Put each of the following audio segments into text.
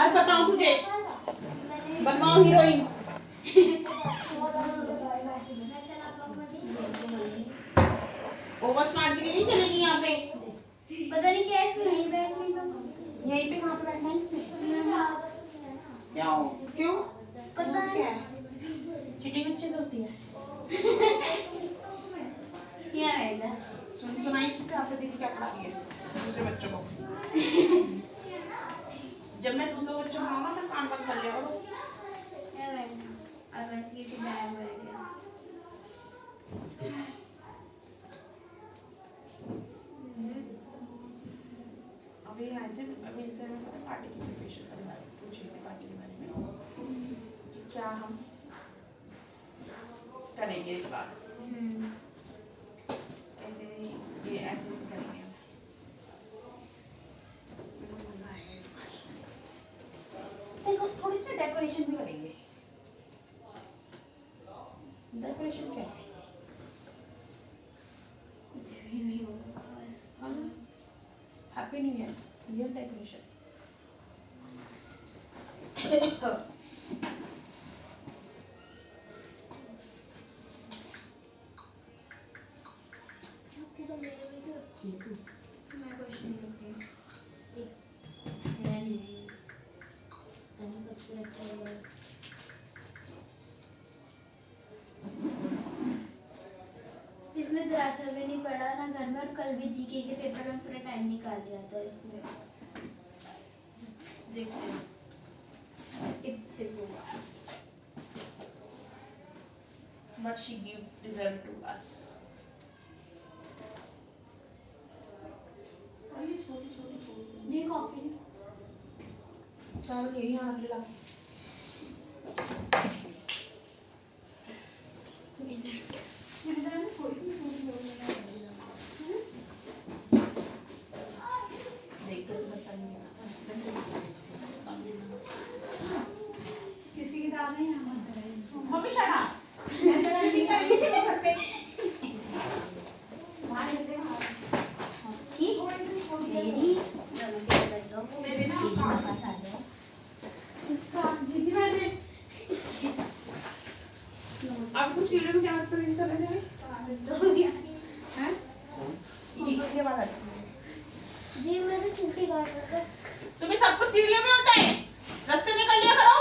आज बताऊं तुझे, बनवाओ हीरोइन। ओवर स्मार्ट के लिए नहीं चलेगी यहाँ पे। पता नहीं क्या है इसमें, यहीं बैठने का। यहीं पे कहाँ पे बैठना है इसमें? क्या हो, क्यों पता नहीं क्या है? चीटिंग अच्छे से होती है। यहाँ बैठा। सुनाई से आपने दीदी क्या पढ़ा रही है दूसरे बच्चों को। जब मैं दूसरे बच्चों को पढ़ाऊंगा मैं कान बंद कर लिया करो। यहाँ बैठा। अगर ये कि बैग बैठ गया। अभी आए थे, अभी इनसे मैं पार्टी की प्रिपरेशन करने वाली पूछी थी पार्टी के बारे में कि क्या हम करेंगे इस बार। कहते हैं ये ऐसे ऐसे करेंगे हम। मजा आएगा इस बार। देखो थोड़ी सी डेकोरेशन भी करेंगे। डेकोरेशन क्या है? Happy new year, real decoration. मैं कुछ नहीं करती। इसमें जरा सा भी नहीं पढ़ा ना घर में, और कल भी जीके के पेपर में पूरा टाइम निकाल दिया था इसमें। देखते हैं what she give result to us. अरे छोटी छोटी छोटी ये कॉपी चलो यही हाथ मिला। देख कैसे बताइए किसकी किताब है यहाँ मम्मी शरा चुटी कर ली थी घर पे वहाँ लेते हैं की मेरी मेरे ना पास आ जाओ। दीदी मैंने अब तुम सीढ़ी में क्या मत प्रिंट कर रहे हैं? ये इसके बाद आती है। ये मैंने छुट्टी काट रखा है। तुम्हें सब कुछ सीढ़ियों में होता है, रास्ते में कर लिया करो।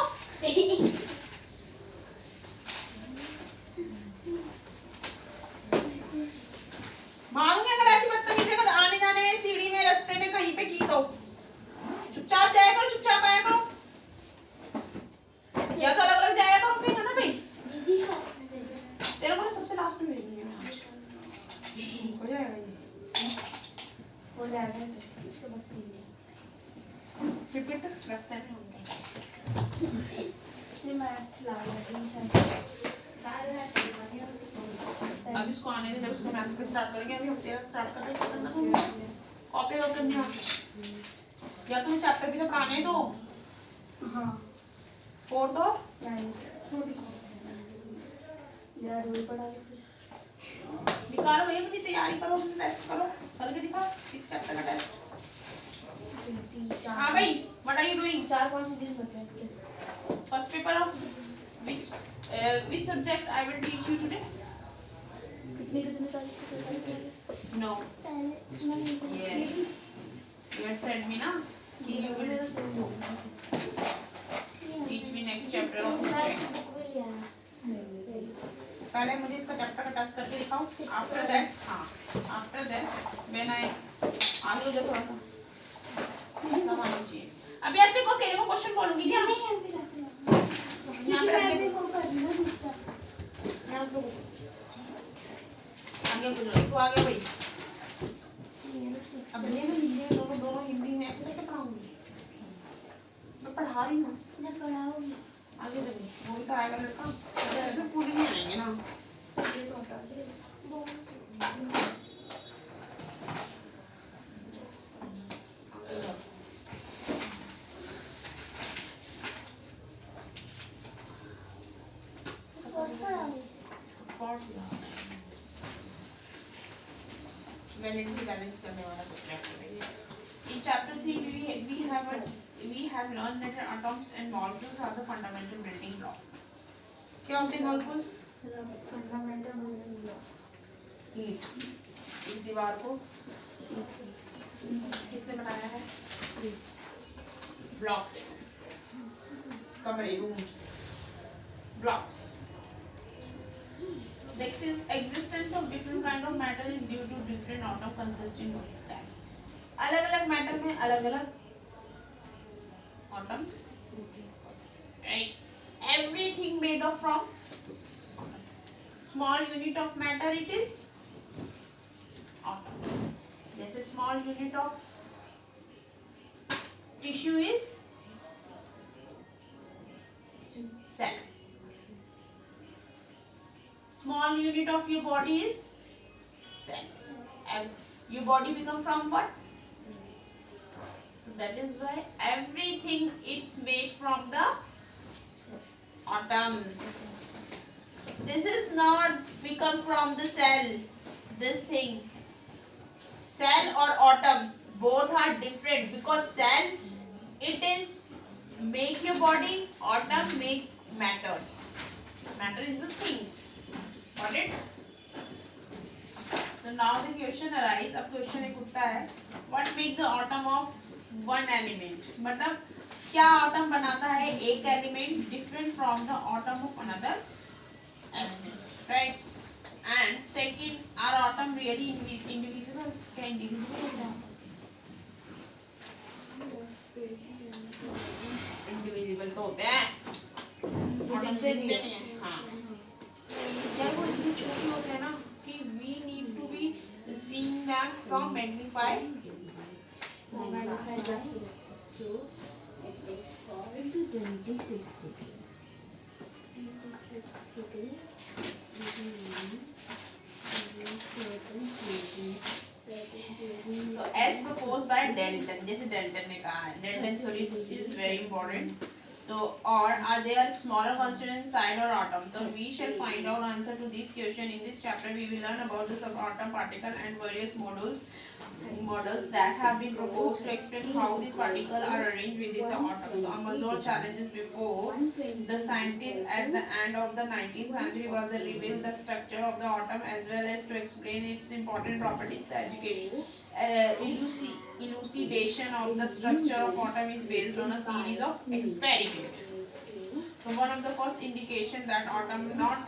मारूंगी अगर ऐसी बदतमीजी अगर आने जाने में सीढ़ी में रास्ते में कहीं पे की तो चुपचाप जाया करो, चुपचाप आया करो, या तो अलग अलग जाया करो फिर, है ना भाई? दीदी का तेरे को ना सबसे लास्ट में भेजनी है मैं आज। हो जाएगा ये, हो जाएगा इसको बस लीजिए। रिपीट रास्ते में होंगे। ये मैथ्स ला रही अब इसको आने दे, जब उसको मैथ्स का स्टार्ट करेंगे। अभी हम तेरा स्टार्ट कर रहे हैं, करना तुमने कॉपी वॉपी नहीं आती या तुम्हें चैप्टर भी तो पढ़ाने हैं। तो हाँ 4th और यार वही पढ़ा निकालो भैया, अपनी तैयारी करो, अपनी टेस्ट करो, करके दिखा इस चैप्टर का टेस्ट। हाँ भाई, व्हाट आर यू डूइंग? 4-5 दिन बचे हैं। First paper of which subject I will teach you today? कितने तारीख No. Yes. You had said me ना कि you will teach me next chapter of history. पहले मुझे इसका चैप्टर का टेस्ट करके दिखाओ। आफ्टर दैट व्हेन आई आगे हो जाए थोड़ा सा सब आना चाहिए। अभी आप देखो केले को क्वेश्चन बोलूंगी क्या? यहाँ पे रख दे। यहाँ पे आगे बोलो, तू आगे भाई। अब ये मैं हिंदी में दोनों हिंदी में ऐसे कैसे पढ़ाऊंगी? मैं पढ़ा रही हूँ। आगे चलिए, वो भी तो आएगा लड़का। इसमें पूरी नहीं आएंगे ना। ये तो हटा दे। बैलेंस करने वाला चैप्टर है ये। In chapter 3 we have a we have learned that atoms and molecules are the fundamental building block. क्या होते हैं molecules? हीट. इस दीवार को किसने बनाया है? ब्लॉक से. कमरे, rooms, blocks. The existence of different kind of matter is due to different atom consisting of them. अलग अलग मैटर में अलग अलग atoms. Right? Everything made of from atoms. Small unit of matter it is atom. जैसे small unit of tissue is cell. Small unit of your body is cell. And your body become from what? So that is why everything it's made from the atom. This is not become from the cell. This thing, cell or atom, both are different because cell it is make your body, atom make matters. Matter is the things. Got it? So now the question arise. अब question एक उठता है. What make the atom of one element? मतलब क्या atom बनाता है एक element different from the atom of another element, right? And second, are atom really indivisible? क्या indivisible होता है? Indivisible तो होते हैं. Atom से दिखते नहीं हैं. हाँ. यार वो इतने छोटे होते हैं ना कि we need to be seeing them from magnify. So it is called 26 degree. 26 degree. तो as proposed by Dalton, जैसे Dalton ने कहा है, Dalton theory is very important. तो और are there smaller constituent inside or atom? So we shall find out answer to this question in this chapter. We will learn about the subatom particle and various models that have been proposed to explain how these particles are arranged within the atom. So Amazon challenges before the scientists at the end of the 19th century was to reveal the structure of the atom as well as to explain its important properties. The education elucidation of the structure of atom is based on a series of experiments. So one of the first indication that atom not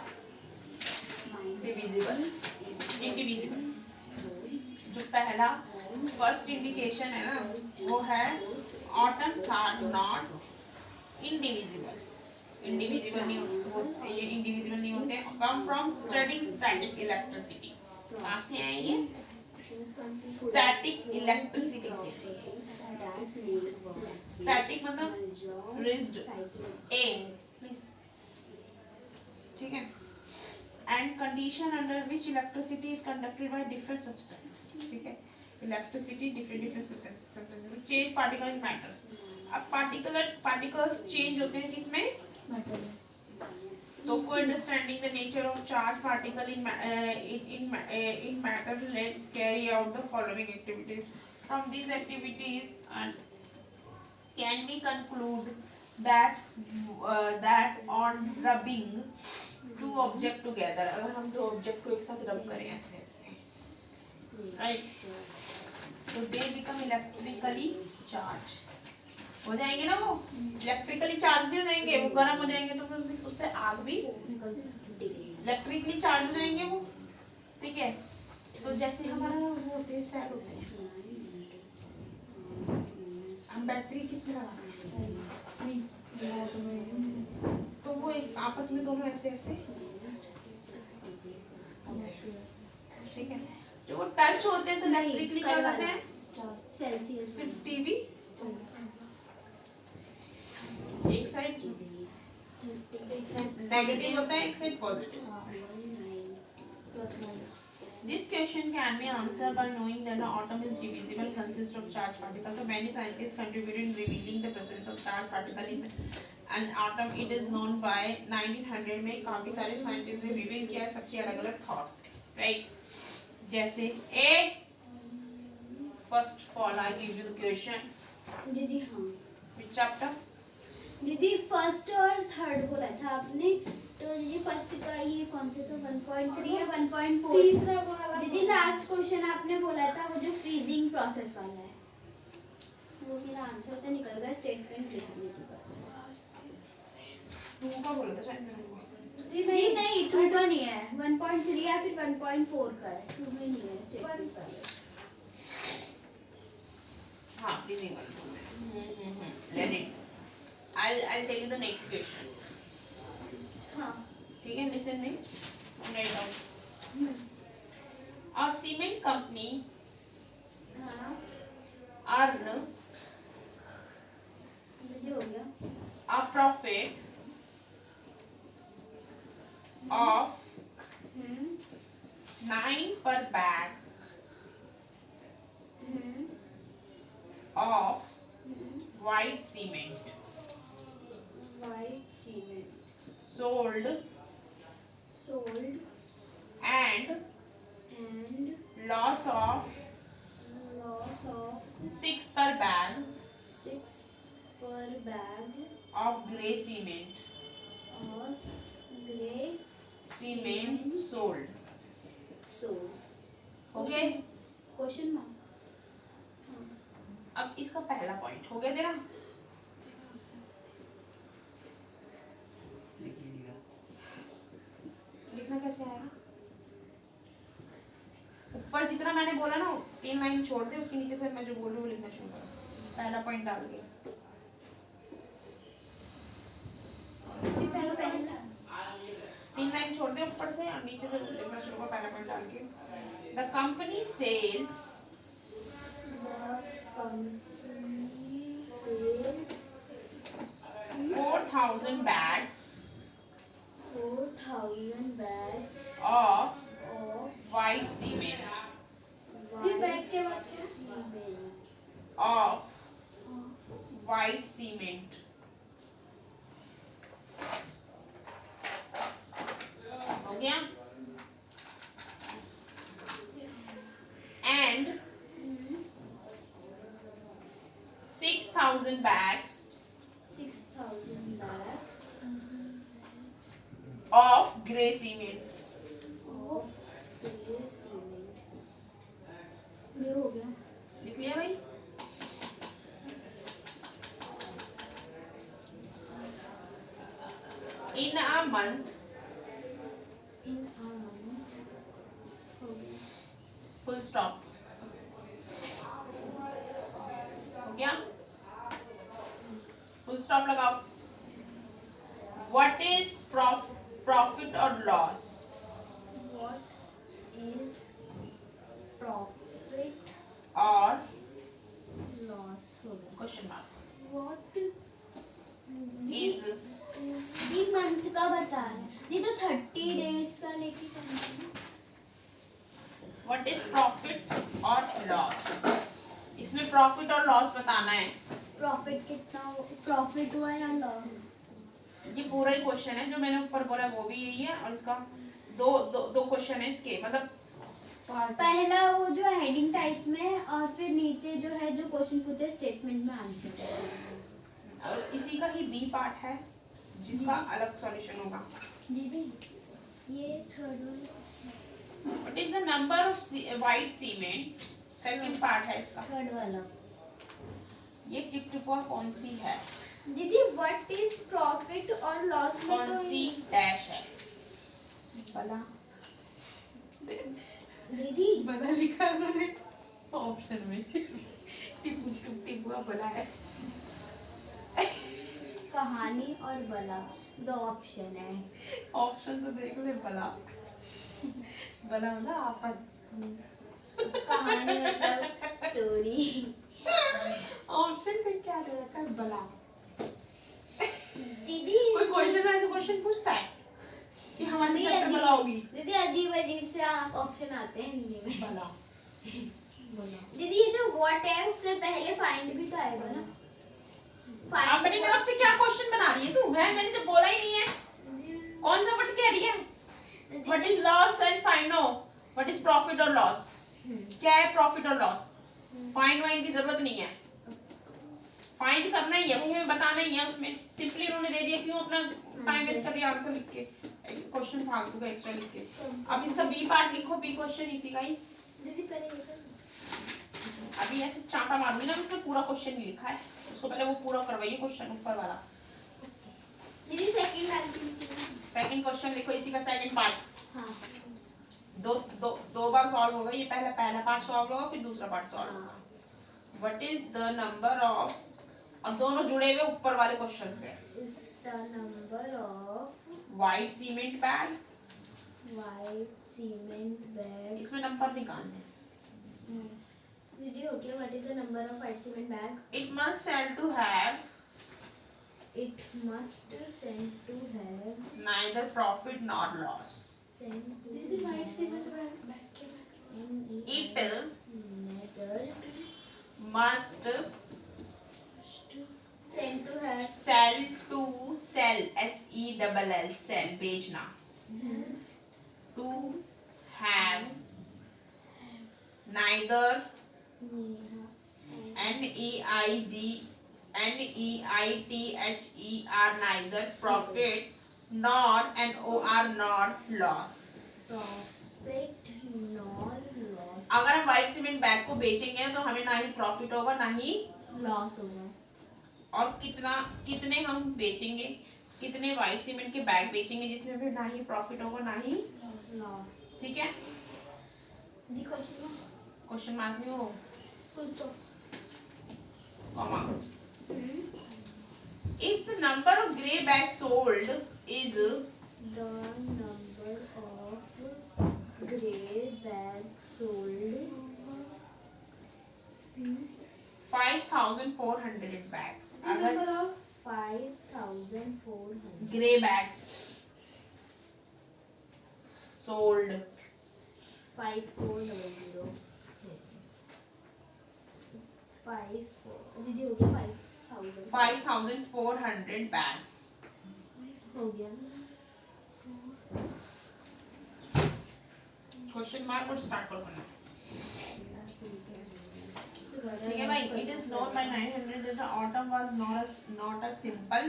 indivisible. जो पहला first indication है ना वो है atoms are not indivisible. Indivisible नहीं होते, ये indivisible नहीं होते. Come from studying static electricity. कहाँ से आए ये? स्टैटिक इलेक्ट्रिसिटी से. स्टैटिक मतलब रिज्ड ए, ठीक है. And condition under which electricity is conducted by different substance. ठीक है. Electricity different substance. Change particle in matters. अब particles change होते हैं किसमें? तो for understanding the nature of charged particle in matter, let's carry out the following activities. From these activities, can we conclude that on rubbing two object together, अगर हम दो object को एक साथ rub करें ऐसे ऐसे, right? तो they become electrically charged. हो जाएंगे ना वो इलेक्ट्रिकली चार्ज भी हो जाएंगे, वो गर्म हो जाएंगे तो फिर उससे आग भी इलेक्ट्रिकली चार्ज हो जाएंगे वो. ठीक है. तो जैसे हमारा वो होते हैं सेल होते हैं, हम बैटरी किस में लगाते हैं? तो वो एक आपस में दोनों ऐसे ऐसे, ठीक है. जो वो टच होते हैं तो इलेक्ट्रिकली क्या होते हैं? सेल्सियस 50 भी एक साइड नेगेटिव होता है, एक side positive. This question can be answered by knowing that the atom is divisible, consists of charged particles. So many scientists contributed in revealing the presence of charged particle in an atom. It is known by 1900 में काफी सारे scientists ने reveal किया सबके अलग-अलग thoughts, right? जैसे first of all I give you the question. जी हाँ. Which chapter? दीदी फर्स्ट और थर्ड बोला था आपने, तो दीदी फर्स्ट का ये कौन से तो 1.3 या 1.4? तीसरा वाला दीदी लास्ट क्वेश्चन आपने बोला था वो जो फ्रीजिंग प्रोसेस वाला है, वो मेरा आंसर तो निकल गया, स्टेटमेंट लिख दी थी बस। टू का बोला था शायद मैंने। नहीं नहीं, 2 का नहीं है, 1.3 या फिर 1.4 का है, 2 में नहीं है स्टेटमेंट का। हाँ, freezing वाला। Let it. I'll tell you the next question. हाँ। ठीक है, listen me. Write down. A cement company हाँ earn दीदी हो गया। a profit of 9 per bag of white cement white cement sold sold and and loss of loss of 6 per bag 6 पर bag of grey cement of grey cement sold. Sold. हो गया? Question mark. अब इसका पहला point हो गया तेरा। लिखना कैसे आएगा? ऊपर जितना मैंने बोला ना 3 लाइन छोड़ दे, उसके नीचे से मैं जो बोल रही हूँ वो लिखना शुरू करो। पहला पॉइंट डाल के पहला 3 लाइन छोड़ दे ऊपर से और नीचे से लिखना शुरू करो पहला पॉइंट डाल के। The company sales company sales 4,000 bags 4,000 bags of of white cement फिर बैग के बाद क्या? cement of white cement हो गया? And 6,000 bags 6,000 bags of grey cements. of grey cement। ये हो गया। लिख लिया भाई? In a month, In a month हो गया। full stop. हो गया? Full stop लगाओ. What is profit or loss? What is profit Or loss हो गया। question mark What is ये मंथ का बता रहे, ये तो 30 डेज का लेके चलना। what is profit or loss? इसमें profit और loss बताना है। प्रॉफिट कितना, प्रॉफिट हुआ या लॉस? ये पूरा ही क्वेश्चन है जो मैंने ऊपर बोला वो भी यही है और इसका दो क्वेश्चन है इसके मतलब पहला वो जो हेडिंग टाइप में और फिर नीचे जो है जो क्वेश्चन पूछे स्टेटमेंट में आंसर। इसी का ही बी पार्ट है जिसका अलग सॉल्यूशन होगा। दीदी ये थर्ड वाला What is the number of white cement? Second part है इसका। थर्ड वाला ये टिप टू फॉर कौन सी है? दीदी व्हाट इज प्रॉफिट और लॉस में कौन तो सी डैश है? बला दीदी बला लिखा है उन्होंने ऑप्शन में। टिपुआ बला है। कहानी और बला दो ऑप्शन है। ऑप्शन तो देख ले। बला बला मतलब आफत। कहानी मतलब स्टोरी। ऑप्शन में क्या दे रखा है? बला। दीदी कोई क्वेश्चन ऐसे क्वेश्चन पूछता है कि हमारे दीदी चैप्टर बला होगी। दीदी अजीब अजीब से ऑप्शन आते हैं हिंदी में। बला बला दीदी ये जो व्हाट है उससे पहले फाइंड भी तो आएगा ना। अपनी तरफ से क्या क्वेश्चन बना रही है तू? है मैंने तो बोला ही नहीं है। कौन सा वर्ड कह रही है? What is loss and find know what is profit और लॉस। क्या है प्रॉफिट और लॉस? फाइंड वाइन की जरूरत नहीं है। फाइंड करना ही है भाई, हमें बताना ही है उसमें। सिंपली उन्होंने दे दिया, क्यों अपना टाइम वेस्ट कर रही आंसर लिख के, क्वेश्चन फालतू का एक्स्ट्रा लिख के। अब इसका बी पार्ट लिखो, बी क्वेश्चन इसी का ही। दीदी पहले ये कर। अभी ऐसे चांटा मारूंगी ना, उसमें पूरा क्वेश्चन भी लिखा है, उसको पहले वो पूरा करवाइए क्वेश्चन ऊपर वाला। दीदी सेकंड वाली। सेकंड क्वेश्चन लिखो, इसी का सेकंड पार्ट। हाँ दो बार सॉल्व होगा ये, पहला पार्ट सॉल्व होगा, फिर दूसरा पार्ट सॉल्व होगा। What is the number of, और दोनों जुड़े हुए ऊपर वाले क्वेश्चन से। Is the number of white cement bag, white cement bag. इसमें नंबर निकालने हैं। दीदी okay, what is the number of white cement bag? It must sell to have It must send to have neither profit nor loss. send to दीदी white have cement bag के bag. It neither must send to have sell to sell, SELL, sell, बेचना, to have neither NEITHER neither profit nor nor loss. profit nor loss. अगर हम white cement bag को बेचेंगे तो हमें ना ही profit होगा ना ही लॉस होगा। और कितने हम बेचेंगे, कितने व्हाइट सीमेंट के बैग बेचेंगे जिसमें भी ना ही प्रॉफिट होगा ना ही लॉस। ठीक है। दीदी क्वेश्चन मार्क में हो full stop. comma. If the number of grey bags sold is The number of grey bags sold 5,400 bags, The अगर number of 5,400 grey bags sold 5400 दीदी हो गया 5000 5,400 bags, हो गया। क्वेश्चन मार्क और स्टार्ट करो करना ठीक है भाई। It is known by 900 that the autumn was not a simple,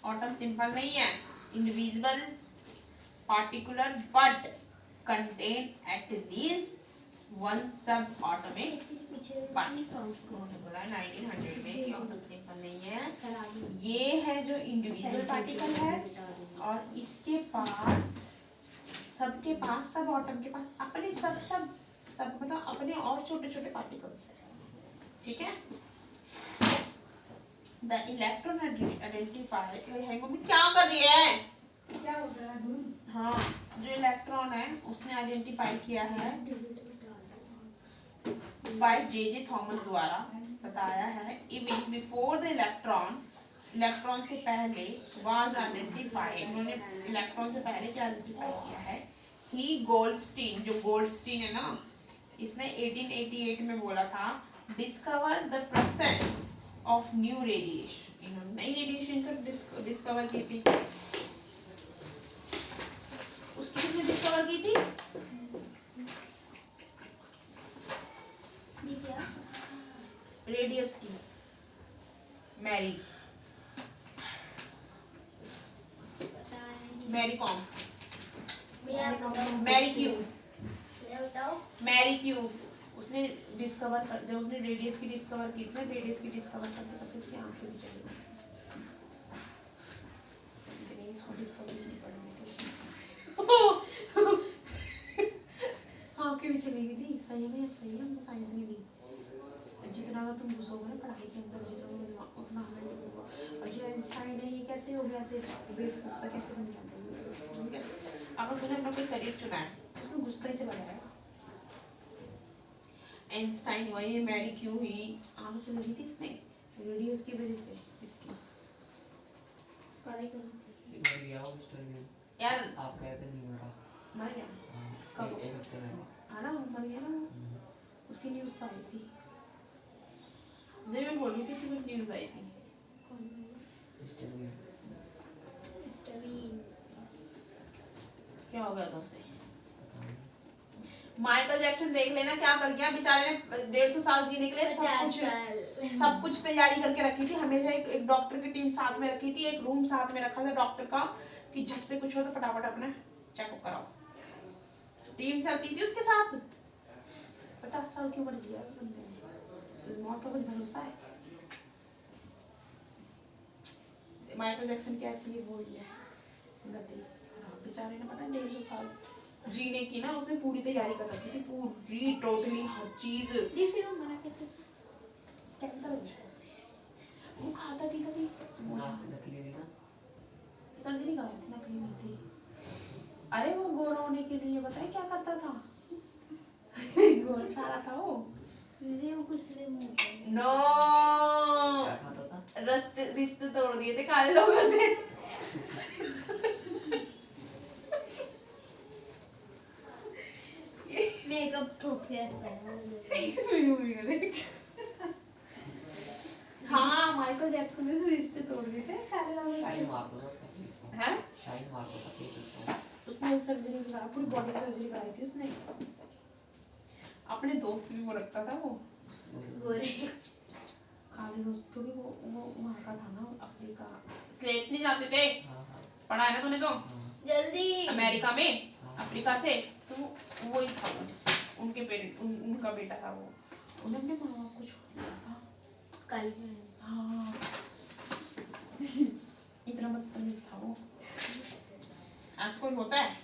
autumn simple नहीं है, indivisible particular but contain at least one sub atomic particle। उन्होंने बोला 1900 में कि autumn simple नहीं है, ये है जो इंडिविजुअल पार्टिकल है और इसके पास, सबके पास, सब एटम के पास अपने सब मतलब अपने और छोटे छोटे पार्टिकल्स हैं ठीक है। द इलेक्ट्रॉन आइडेंटिफाई, है मम्मी क्या कर रही है, क्या हो रहा है? हाँ जो इलेक्ट्रॉन है उसने आइडेंटिफाई किया है बाय जे थॉमस द्वारा बताया है। इवन बिफोर द इलेक्ट्रॉन से पहले वाज आइडेंटिफाइड, उन्होंने इलेक्ट्रॉन से पहले क्या आइडेंटिफाई किया है, ही गोल्डस्टीन, जो गोल्डस्टीन है ना, इसने 1888 में बोला था discover the presence of new radiation, इन्होंने नई रेडिएशन को डिस्कवर की थी। उसकी किसने डिस्कवर की थी, रेडियस की मैरी कॉम, मैरी क्यू, उसने डिस्कवर कर, जब उसने रेडियस की डिस्कवर की थी, रेडियस की डिस्कवर करते करते उसकी आंखें भी चली गई, इसको डिस्कवर नहीं करनी थी आंखें भी चली गई थी। सही में, अब सही है हमको साइंस में भी, जितना तुम घुसोगे ना पढ़ाई के अंदर जितना उतना हमें नहीं होगा। और जो आइंस्टाइन है ये कैसे हो गया, ऐसे बेवकूफ सा कैसे बन जाता है। अगर तुमने अपना कोई करियर चुना है उसमें घुसता ही चला जाएगा। आइंस्टाइन हुआ, ये मैरी क्यू हुई, आंखों से लगी थी इसने रेडियस की वजह से, इसकी पढ़ाई करो यार आप कहते नहीं मरा, मर गया कब, एक हफ्ते में हाँ ना मर गया ना, उसकी न्यूज़ तो आई थी, जब मैं बोल रही थी उसकी न्यूज़ आई थी। क्या हो गया था उसे, माइकल जैक्सन देख लेना क्या कर गया बेचारे ने, 150 साल जीने के लिए 50 साल सब कुछ तैयारी करके रखी थी। हमेशा एक डॉक्टर की टीम साथ में रखी थी, एक रूम साथ में रखा था डॉक्टर का कि झट से कुछ हो तो फटाफट अपना चेकअप कराओ। टीम चलती थी उसके साथ। 50 साल की उम्र जी है उस बंदे ने, तो मौत का कुछ भरोसा है। माइकल जैक्सन की ऐसी वो ही है गति, बेचारे ने पता है 150 साल जीने की ना उसने पूरी तैयारी कर रखी थी, पूरी टोटली हर चीज। फिर वो मरा कैसे? कैंसर हो गया था उसे, वो खाता थी कभी, नकली थी ना, सर्जरी कराई थी, नकली नहीं थी। अरे वो गोरा होने के लिए बताए क्या करता था गोरा सारा था वो। वो कुछ से मुंह नो क्या खाता था? रिश्ते तोड़ दिए थे काले लोगों से मेकअप ठोक के हाँ माइकल जैक्सन ने रिश्ते तोड़ दिए थे काले लोगों शाइन से। मार दो उसका फेस, हैं? शाइन मार दो फेस उसको। उसने सर्जरी करा, पूरी बॉडी सर्जरी कराई थी उसने। अपने दोस्त भी वो रखता था वो गोरे काले दोस्त, क्योंकि वो वहाँ का था ना, अफ्रीका। स्लेव्स नहीं जाते थे, हाँ हाँ पढ़ा है ना तूने तो, हाँ जल्दी अमेरिका में, अफ्रीका से। तो वो ही था वो, उनके पेरेंट उनका बेटा था वो, उन्होंने माँ बाप को छोड़ दिया था। कल हाँ इतना बदतमीज था वो। आज कोई होता है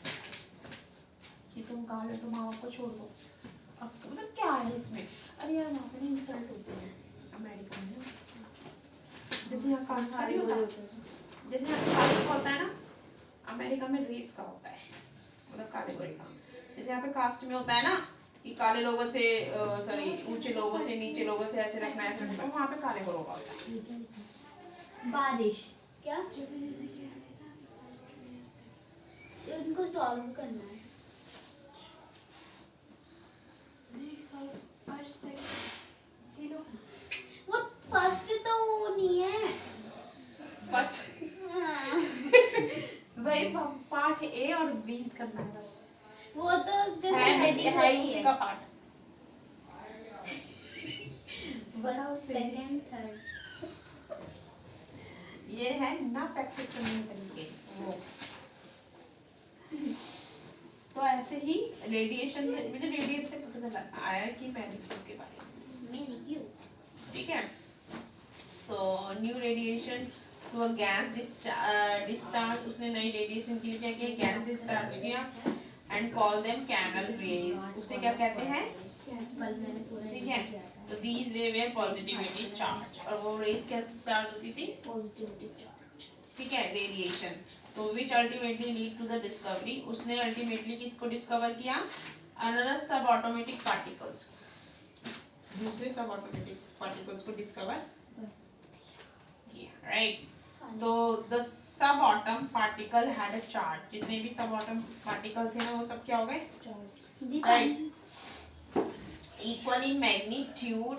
कि तुम काले तो माँ बाप को छोड़ दो, अब मतलब क्या है इसमें? अरे यार वहाँ पे इंसल्ट होती है अमेरिका में, जैसे यहाँ कास्ट का नहीं होता, जैसे यहाँ कास्ट का होता है ना, अमेरिका में रेस का होता है, मतलब काले गोरे का। जैसे यहाँ पे कास्ट में होता है ना कि काले लोगों से सॉरी ऊंचे लोगों से नीचे लोगों से ऐसे रखना है, ऐसे रखना है, वहाँ पे काले गोरों का होता है। बारिश क्या तो उनको सॉल्व करना है। वो फर्स्ट तो वो नहीं है फर्स्ट वही पार्ट ए और बी करना है बस, वो तो जैसे है हेडिंग है होती उसी है का पार्ट। फर्स्ट सेकंड थर्ड ये है ना प्रैक्टिस करने के तरीके वो। तो ऐसे ही रेडिएशन, मुझे रेडिएशन से पता चला आया कि मैरीक्यू के बारे में, मेरी क्यों ठीक है। तो new radiation to a gas discharge, उसने नई रेडिएशन के लिए क्या किया, गैस डिस्चार्ज किया and call them canal rays. उसे क्या कहते हैं, कल मैंने पूरा ठीक है। तो दीज रे वेयर पॉजिटिविटी चार्ज, और वो रेज क्या चार्ज होती थी, पॉजिटिविटी चार्ज, ठीक है, रेडिएशन। तो which ultimately lead to the discovery, उसने अल्टीमेटली किसको डिस्कवर किया, अनदर सब ऑटोमेटिक पार्टिकल्स, दूसरे सब ऑटोमेटिक पार्टिकल्स को डिस्कवर किया, राइट। तो the sub atom particle had a charge, जितने भी सब ऑटम पार्टिकल थे ना वो सब क्या हो गए, right, equal in magnitude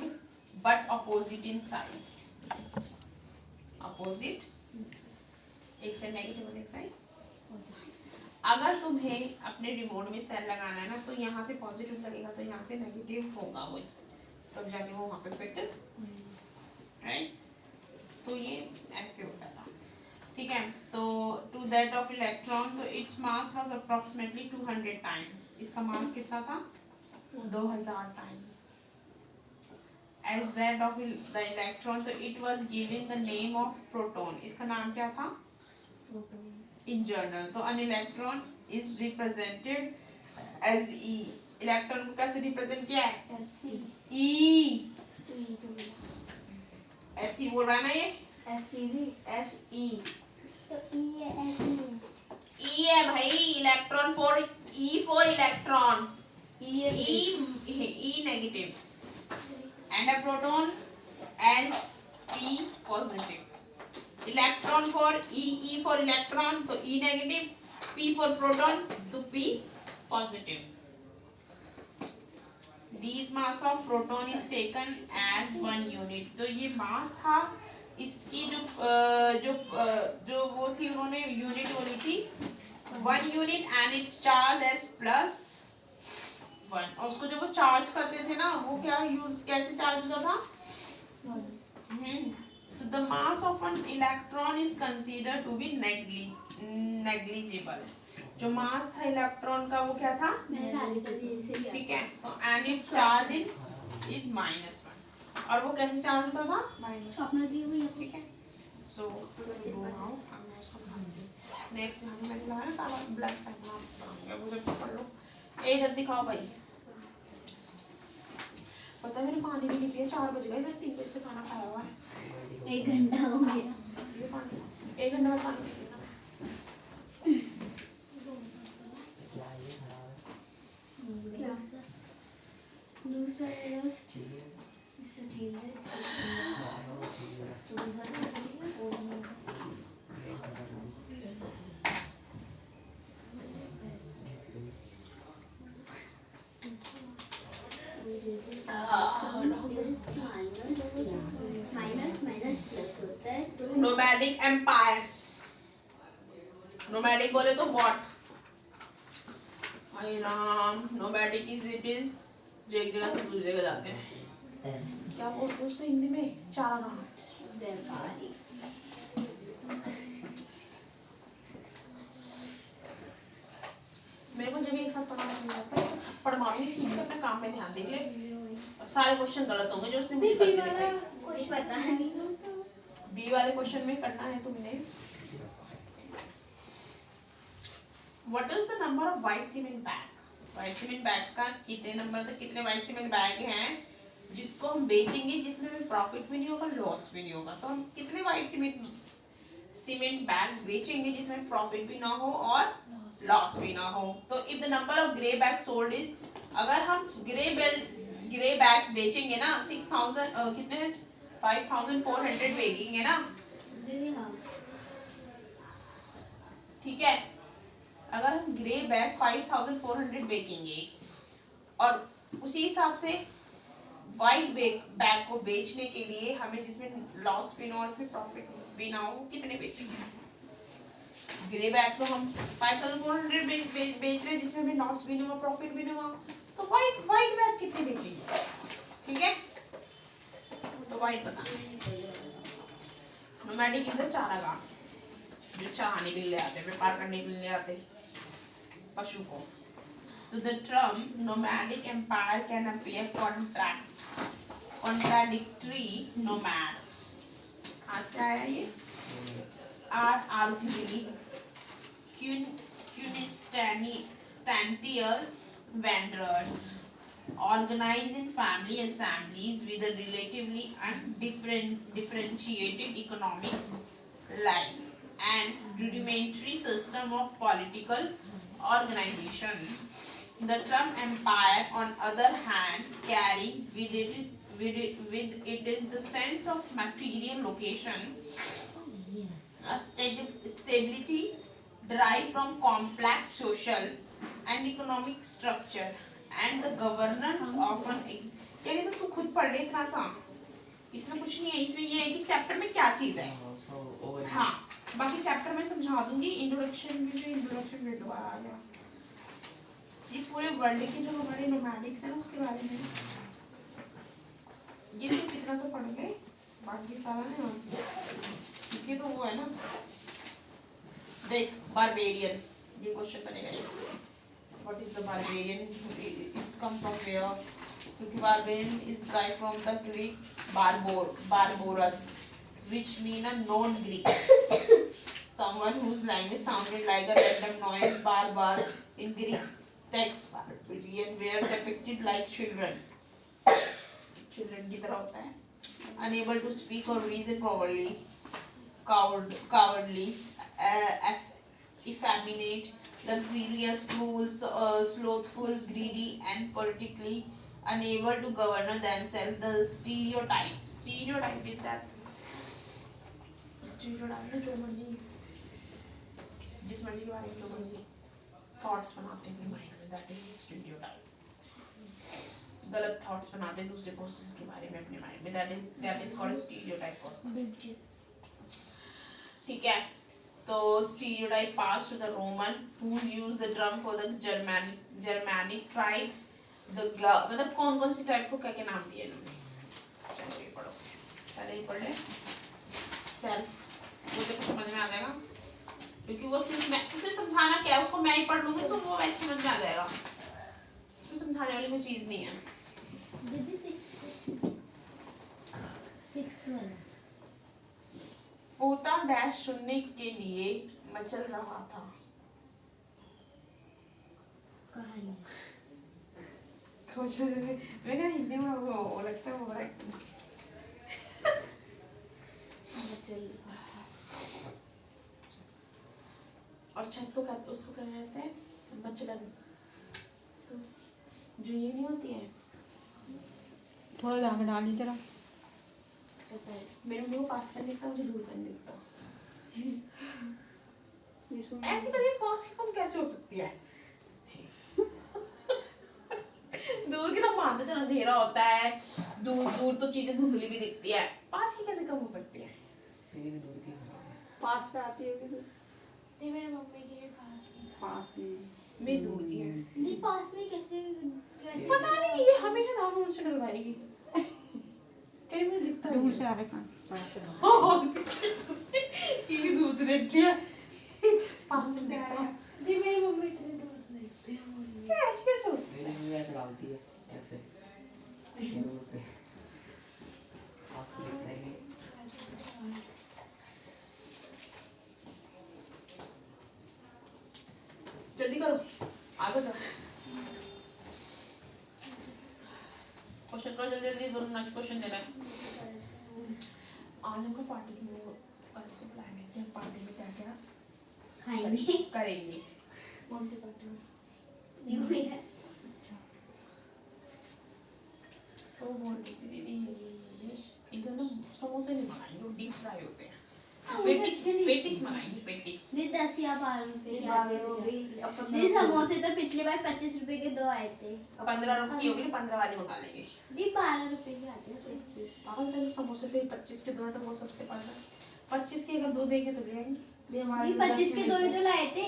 but opposite in size, opposite, एक साइड नेगेटिव एक साइड। अगर तुम्हें अपने रिमोट में सेल लगाना है ना, तो यहाँ से पॉजिटिव लगेगा तो यहाँ से नेगेटिव होगा वो, तब जाके वो वहाँ पे फिट, राइट। तो ये ऐसे होता था, ठीक है। तो टू दैट ऑफ इलेक्ट्रॉन, तो it's mass was approximately 200 times, इसका मास कितना था, 2000 times. As that of the electron, तो it was given the name of proton, इसका नाम क्या था इन जर्नल। तो an electron is represented as e, electron को कैसे रिप्रेजेंट किया है, ई, ऐसी बोल रहा है ना ये, एस ई, तो ई है ऐसे ई है भाई, electron for E for electron, E negative and a proton as P positive. Electron for E for electron, तो E negative, P for proton, तो P positive. These mass of proton is taken as 1 unit. तो ये mass था, इसकी जो वो थी उन्होंने यूनिट बोली थी 1 unit and its charge as plus 1 और उसको जब वो चार्ज करते थे ना वो क्या यूज कैसे चार्ज होता था तो the mass of an electron is considered to be negligible जो मास था इलेक्ट्रॉन का वो क्या था ठीक है तो एंड इट्स चार्ज इज -1 और वो कैसे चार्ज होता था ठीक है सो नेक्स्ट मैंने लगाया काला ब्लैक पेन मुझे पकड़ लो इधर दिखाओ भाई पता है मेरे पानी भी नहीं पिया 4 बज गए मैं 3 बजे से खाना खाया हुआ है 1 घंटा हो गया ये पानी 1 घंटे में पानी पी लेना क्या ये खराब है दूसरा चाहिए इससे ठीक है नॉर्मल चाहिए माइनस माइनस प्लस होता है तो नोमैडिक एम्पायर्स नोमैडिक बोले तो what hi Ram nomadic it is जो एक जगह से दूसरी जगह जाते हैं क्या बोलते हैं उसको हिंदी में चारागाह व्यापारी मेरे को जब एक साथ पढ़ाना नहीं आता है पढ़वाऊंगी ठीक है अपने काम में ध्यान देख ले और सारे क्वेश्चन गलत होंगे जो उसने मुझे करके दिखाए कुछ पता नहीं बी वाले क्वेश्चन में करना है तुमने what is the number of white cement bag का कितने नंबर तक कितने व्हाइट सीमेंट बैग हैं जिसको हम बेचेंगे जिसमें हमें प्रॉफिट भी नहीं होगा लॉस भी नहीं होगा तो हम कितने व्हाइट सीमेंट बैग बेचेंगे जिसमें प्रॉफिट भी ना हो और लॉस भी ना हो तो if the number of grey bag sold is अगर हम ग्रे बैग्स बेचेंगे ना 6000 कितने 5400 बेचेंगे ना ठीक है अगर हम ग्रे बैग 5400 बेचेंगे और उसी हिसाब से वाइट बैग को बेचने के लिए हमें जिसमें लॉस भी ना हो उसमें प्रॉफिट भी ना हो कितने बेचेंगे ग्रे बैग तो हम 5400 बेच रहे हैं जिसमें हमें लॉस भी नहीं हुआ प्रॉफिट भी नहीं हुआ तो वाइट बैग कितने बेचेंगे ठीक है तो वाइट बताना नोमैडिक इधर चारागाह जो चाहने के लिए आते व्यापार करने के लिए आते पशु को तो the term nomadic empire can appear contradictory nomads आज क्या आया ये are arguably Cunistanier wanderers organized in family assemblies with a relatively differentiated economic life and rudimentary system of political organization. The term empire, on other hand, carry with it is the sense of material location, a stability derived from complex social and economic structure and the governance of an यानी तो तू खुद पढ़ ले इतना सा इसमें कुछ नहीं है इसमें ये है कि चैप्टर में क्या चीज है हाँ बाकी चैप्टर में समझा दूंगी इंट्रोडक्शन में दोबारा आ गया ये पूरे वर्ल्ड के जो हमारे नोमैडिक्स हैं उसके बारे में ये सिर्फ इतना सा पढ़ गए बाकी सारा है ये तो वो है ना देख बारबेरियन ये क्वेश्चन बनेगा what is the barbarian it's come from where क्योंकि barbarian is drive from the Greek barbarous which mean a non Greek someone whose language sounded like a random noise barbar in Greek text barbarian were depicted like children की तरह होता है unable to speak or reason properly cowardly, effeminate, luxurious, cruel, slothful, greedy, and politically unable to govern themselves. The stereotype is that stereotype जो मर्जी जिस मर्जी के बारे में जो मर्जी थॉट्स बनाते हैं माइंड में दैट इज stereotype. गलत थॉट्स बनाते हैं दूसरे पर्सन के बारे में अपने माइंड में that is called stereotype person. ठीक है तो stereotype passed to the Roman who used the term for the Germanic tribe मतलब कौन कौन सी टाइप को क्या क्या नाम दिए इन्होंने। चलो ये पढ़ो, पहले ये पढ़ ले सेल्फ, मुझे कुछ समझ में आ जाएगा क्योंकि वो सिर्फ मैं उसे समझाना क्या है, उसको मैं ही पढ़ लूंगी तो वो वैसे समझ में आ जाएगा, उसमें समझाने वाली कोई चीज़ नहीं है। पोता डैश सुनने के लिए मचल रहा था। कहानी क्वेश्चन मैं क्या हिंदी में वो लगता है वो और छत को कहते उसको क्या कहते हैं मचलन, तो जो ये नहीं होती है थोड़ा दाग डाली जरा। मेरे मुंह पास करने का मुझे दूर करने दिखता ऐसी कभी पास की कौन कैसे हो सकती है दूर की तो मानते चलो अंधेरा होता है, दूर दूर तो चीजें धुंधली भी दिखती है, पास की कैसे कम हो सकती है। मेरी भी दूर की पास से आती होगी तो नहीं मेरे मम्मी की है पास में। मेरी दूर की है, नहीं पास में कैसे पता नहीं ये हमेशा दाम मुझसे डलवाएगी कहीं मुझे दिखता दूर से आवे कान। ये भी दूर से देखती है पास से देखता है। नहीं मेरी मम्मी इतनी दूर से देखती है। ये ऐसे कैसे हो सकता मेरी भी ऐसे डालती है ऐसे दूर से पास से दिखता है। जल्दी करो आगे करो क्वेश्चन करो जल्दी जल्दी, दोनों नेक्स्ट क्वेश्चन देना है। आज हमको पार्टी की वो कल को प्लान है कि हम पार्टी में क्या क्या खाएंगे करेंगे। कौन सी पार्टी में न्यू ईयर है। अच्छा तो बोल रही थी दीदी ये इधर ना समोसे नहीं मंगाएंगे, वो डीप फ्राई होते हैं। पेटिस पेटिस मंगाएंगे पेटिस। जी 10 या 12 रुपए के ये आते वो थे। भी जी समोसे तो पिछली बार 25 रुपए के 2 आए थे। 15 रुपए की होगी ना, 15 वाली मंगा लेंगे। जी 12 रुपए के आते थे। पागल कैसे समोसे फिर 25 के 2 है तो बहुत सस्ते पड़ रहे हैं। 25 के अगर 2 देंगे तो ले आएंगे। ये जी 25 के 2 ही तो लाए थे।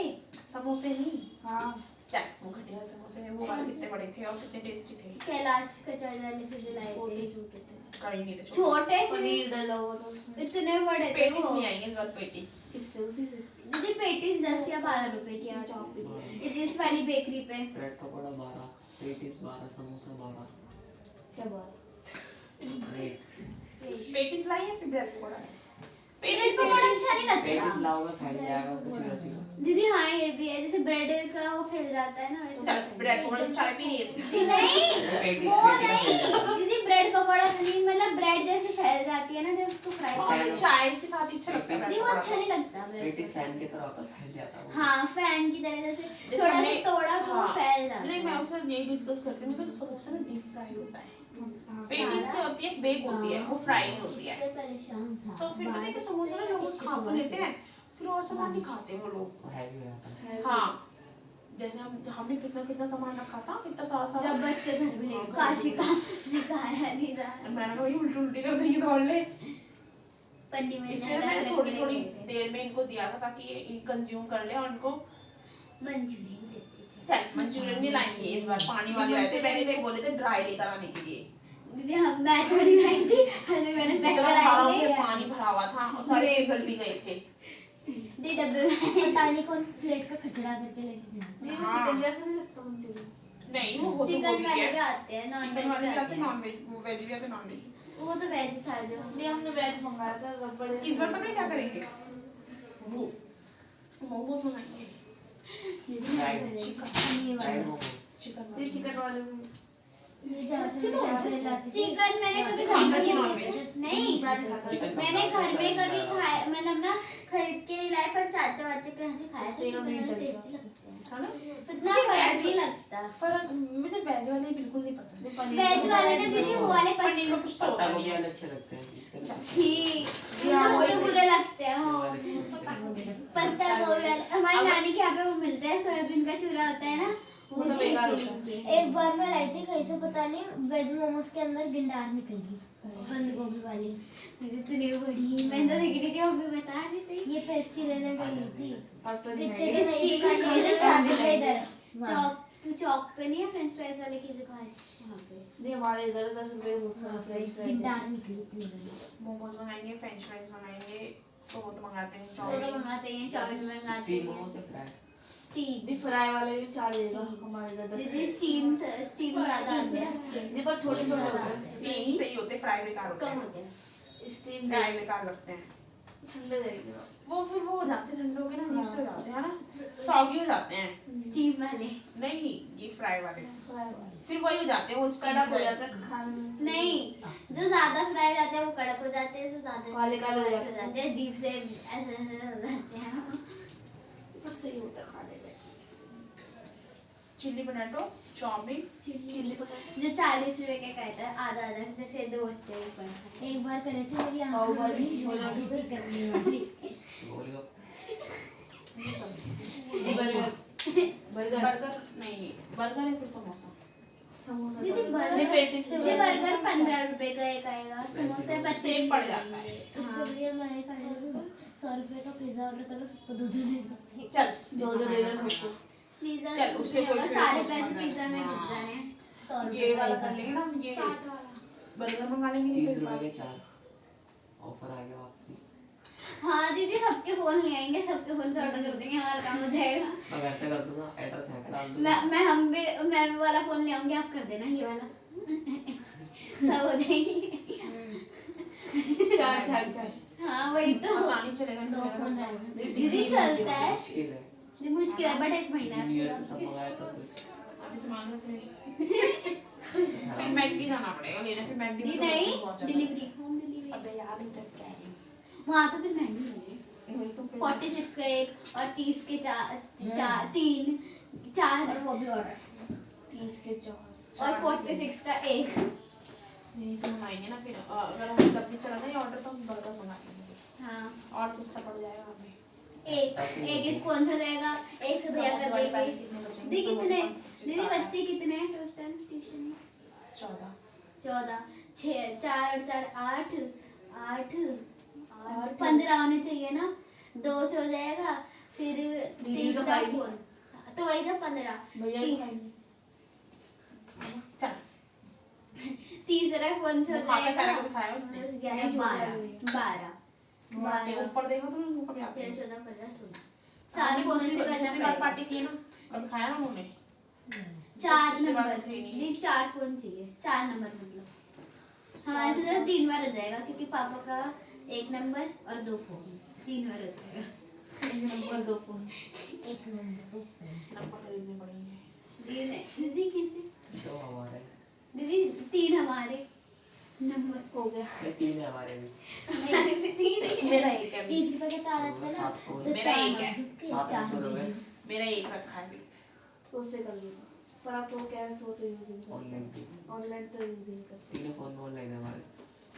समोसे नहीं, हाँ चल वो घटिया समोसे हैं, वो वाले कितने बड़े थे और कितने टेस्टी थे। कैलाश कचौड़ी वाले से जो लाए छोटे थे। छोटे थे। कहीं नहीं थे छोटे पनीर डाला हुआ था उसमें। इतने बड़े थे पेटिस वो। नहीं आएंगे इस बार पेटिस। किससे उसी से दीदी पेटिस 10 या 12 रुपए की आती चॉप है। इस वाली बेकरी पे। Bread pakora 12, patties 12, samosa 12। क्या बात। रेट पेटिस लाई है फिर ब्रेड पकौड़ा है। पेटिस तो बड़ा अच्छा नहीं पेटीज लगता। लाओगे फैल जाएगा उसका चूरा चूरा। दीदी हाँ ये भी है, जैसे ब्रेड का वो फैल जाता है ना चल वैसे। ब्रेड पकौड़ा में चाय पी रही है। नहीं वो नहीं दीदी ब्रेड पकौड़ा नहीं, मतलब ब्रेड जैसे फैल जाती है ना जब उसको फ्राई और करते चाय के साथ ही अच्छा लगता है हैं। ब्रेड जी वो अच्छा पकौड़ा। नहीं लगता ब्रेड पेटीज फैन की तरह होता है, फैल जाता है वो। हाँ फैन की तरह जैसे जैसे थोड़ा सा हमने- तोड़ा तो वो हाँ। फैल जाता नहीं मैं है। उससे यही डिस्कस करती हूँ, फिर समोसा में डीप फ्राई होता है। हाँ। पेटिस क्या होती है, बेक होती है, वो फ्राई नहीं होती है। इससे परेशान था। तो फिर पता है कि समोसा ना लोग खा तो लेते हैं फिर और सामान नहीं खाते वो लोग। वो हैवी हो जाता है। हाँ जैसे हमने कितना कितना सामान रखा था, कितना सारा सारा। जब बच्चे घर में ले काशी का दिखाया नहीं जा रहा। मैंने कहा वही उल्टी उल्टी कर देंगे दौड़ ले, पन्नी में इसलिए रख मैंने रख थोड़ी के थोड़ी लेके गए थे। देर में इनको दिया था ताकि ये कंज्यूम कर ले और उनको। मंचूरियन टेस्टी थे। चल मंचूरियन नहीं लाएंगे इस बार, पानी वाले लाए थे, मैंने से बोले थे ड्राई लेकर आने के लिए। दीदी हम मैं थोड़ी लाई थी, हमें मैंने पैक इतना सारा कराई उसमें थी। पानी भरा हुआ था और सारे पिघल भी गए थे। दी डब्बे में पता नहीं कौन प्लेट का खचड़ा करके लेके गया। ये वो चिकन जैसा नहीं लगता मंचूरियन। नहीं वो चिकन गोभी वाले है, भी आते हैं, नॉन चिकन वाले वेज भी भी आते आते हैं, हैं। नॉन वेज वेज भी आते हैं, नॉन वेज। वो तो वेज था जो। नहीं हमने वेज मंगाया था रबड़। इस बार पता है क्या करेंगे, वो मोमोज बनाएंगे। फ्राइड ये वाला। फ्राइड मोमोज। चिकन ये चिकन वाले में ये जहाँ से चिकन मैंने कभी खाना घर नहीं में नॉनवेज। नहीं चिकन मैंने घर में कभी खाया, मतलब ना खरीद के नहीं लाए, पर चाचा वाचा के यहाँ से खाया था। तेरा चिकन मीट वाला डलता। टेस्टी लगता है, है ना? इतना फर्क नहीं लगता। पर मुझे वेज वाले बिल्कुल नहीं पसंद। वेज वाले ना दीदी वो वाले पनीर पसंद में कुछ तो होता पत्ता नहीं गोभी है। वाले अच्छे लगते हैं इसके। ठीक हाँ, वो वही तो से- बुरे लगते हैं। वो हाँ वाले अच्छे लगते हैं। पत्ता गोभी वाले हमारी नानी के यहाँ पे वो मिलता है, सोयाबीन का चूरा होता है ना, वो तो उसी बेकार के। होता है। एक बार मैं लाई थी कहीं से पता नहीं, वेज मोमोज के अंदर गिंडार निकल गई बंद गोभी वाली। मुझे इतनी बड़ी, मैं तो देख रही थी, वो भी बता रही थी। ये पेस्ट्री लेने गई थी अब तो पीछे दिखाएंगे। इसकी इधर चौक तू चौक पे नहीं है फ्रेंच फ्राइज वाले की दुकान वहाँ पे नहीं हमारे इधर 10 रुपए बहुत सारा फ्रेंच फ्राइज गिंडार निकली इतनी बड़ी। मोमोज मंगाएंगे, फ्रेंच फ्राइज मंगाएंगे, तो वो तो मंगाते हैं, वो तो चाउमीन। मंगाते हैं, चाउमीन मंगाते स्टीम हैं, मोमो से फ्राई। स्टीम दी फ्राई वाले भी चार देगा हमारे इधर 10 दीदी स्टीम ज़्यादा आते हैं, नहीं पर छोटे छोटे होते हैं स्टीम सही होते, फ्राई बेकार होते कम हैं, होते हैं। स्टीम फ्राई बेकार लगते हैं। ठंडे रहेगी ना वो फिर वो हो जाते हैं ठंडे हो गए ना, अजीब से हो जाते हैं ना, सॉगी हो जाते हैं। स्टीम वाले नहीं, ये फ्राई वाले फ्राई वाले फिर वही हो जाते हैं, वो कड़क हो जाता है खाने में। नहीं, जो ज्यादा फ्राई जाते हैं वो कड़क हो जाते हैं, जो ज्यादा काले काले हो ऐसे जाते हैं। जाते हैं, अजीब से ऐसे ऐसे हो जाते हैं। पर सही होता है खाने में। चिल्ली पोटैटो, चाउमीन, चिल्ली पटाखे जो 40 रुपए के कहता है, आधा आधा, जैसे 2 बच्चे ऊपर एक बार करे थे मेरी पाव आंखों भाजी, में छोला चीज़ थी करने वाली। गोलगप्पे। ये सब। बर्गर बर्गर नहीं, बर्गर है फिर समोसा। समोसा दीदी नहीं, बर्गर पेटीज मुझे बर्गर 15 रुपए का एक आएगा, समोसे 25 सेम पड़ जाता है। इससे बढ़िया मैं एक आएगा 100 रुपए का पिज्जा ऑर्डर करो, सबको 2-2 देंगे। चल दो दे दो सबको। पिज्जा चल, कुछ उससे नहीं होगा, कोई सारे फर्क पैसे नहीं पिज्जा में पड़ता। लग जाने हैं। 100 रुपए ये का वाला एक कर लेंगे ना हम, ये 60 वाला। बर्गर मंगा लेंगे नहीं तो 30 इस रुपए बार। के 4 ऑफर आ गया वापसी। हाँ दीदी, सबके फोन ले आएंगे, सबके फोन से ऑर्डर कर देंगे, हमारा काम हो जाएगा। मैं वैसे कर दूंगा, एड्रेस यहाँ का डाल दूंगा। मैं भी वाला फोन ले आऊंगी, आप कर देना ये वाला। सब हो जाएगी। चल हाँ वही तो, पता नहीं चलेगा, नहीं 2 चलेगा। फोन रहेंगे। दीदी चलता है, मुश्किल है। ये मुश्किल है, बट 1 महीना न्यू ईयर है पे सब मंगाया तो कुछ अभी सामान रख ले। फिर मैकडी जाना पड़ेगा लेने, फिर मैकडी दी में तो नहीं, वैसे बहुत ज्यादा- डिलीवरी, होम डिलीवरी। अबे यार नहीं चल क्या है वहाँ तो फिर महंगी है। वही तो फिर 46 का एक और 30 के 4 और वो भी ऑर्डर 30 के 4 और 46 का एक। यही से मंगाएंगे ना फिर, अगर हम जब भी चला ना ये ऑर्डर तो हम बर्गर मंगा लेंगे, हाँ, और सस्ता पड़ जाएगा हमें। एक स्पॉन्सर देगा, एक से भैया समोसे कर वाले पैसे देंगे। कितने बचेंगे? दी समोसे कितने, 25 दीदी आता है। बच्चे कितने हैं टोटल ट्यूशन में? 14 14, 6, 4 और 4 8 8 8 15 होने चाहिए ना, 2 से हो जाएगा, फिर दीदी 30 तो का खाएगी। फोन, तो वही था 15, भैया 30 चल तीसरा फोन से हो वो खा के जाएगा पहले कभी खाया उसने? 10 11 12 बारह ऊपर देखा तो नहीं कभी आते 13 14 15 16 4 फोन से करना दूसरी बार पड़ेगा। पार्टी की है ना, कभी खाया ना उन्होंने? 4 दूसरी बार नंबर, तो सही नहीं है। नहीं 4 फोन चाहिए, 4 नंबर मतलब हमारे से तो 3 बार हो जाएगा, क्योंकि पापा का 1 नंबर और 2 फोन, 3 बार हो जाएगा। Number 2 phone 1 number 2 phone. Number खरीदने पड़ेंगे। दीदी कैसे, तो हमारे दीदी 3 हमारे नंबर हो गया। ये 3 है हमारे भी। नहीं 3 है मेरा एक है अभी। इसी पर क्या तार आता है ना, 7 फोन। तो मेरा 4 एक है। झुक के 7 4 नंबर हो गए। मेरा एक रखा है अभी। तो उससे कर लेना। पर आप तो कैश हो तो यूजिंग कर। ऑनलाइन पे ऑनलाइन तो यूजिंग कर। 3 फोन में ऑनलाइन है हमारे।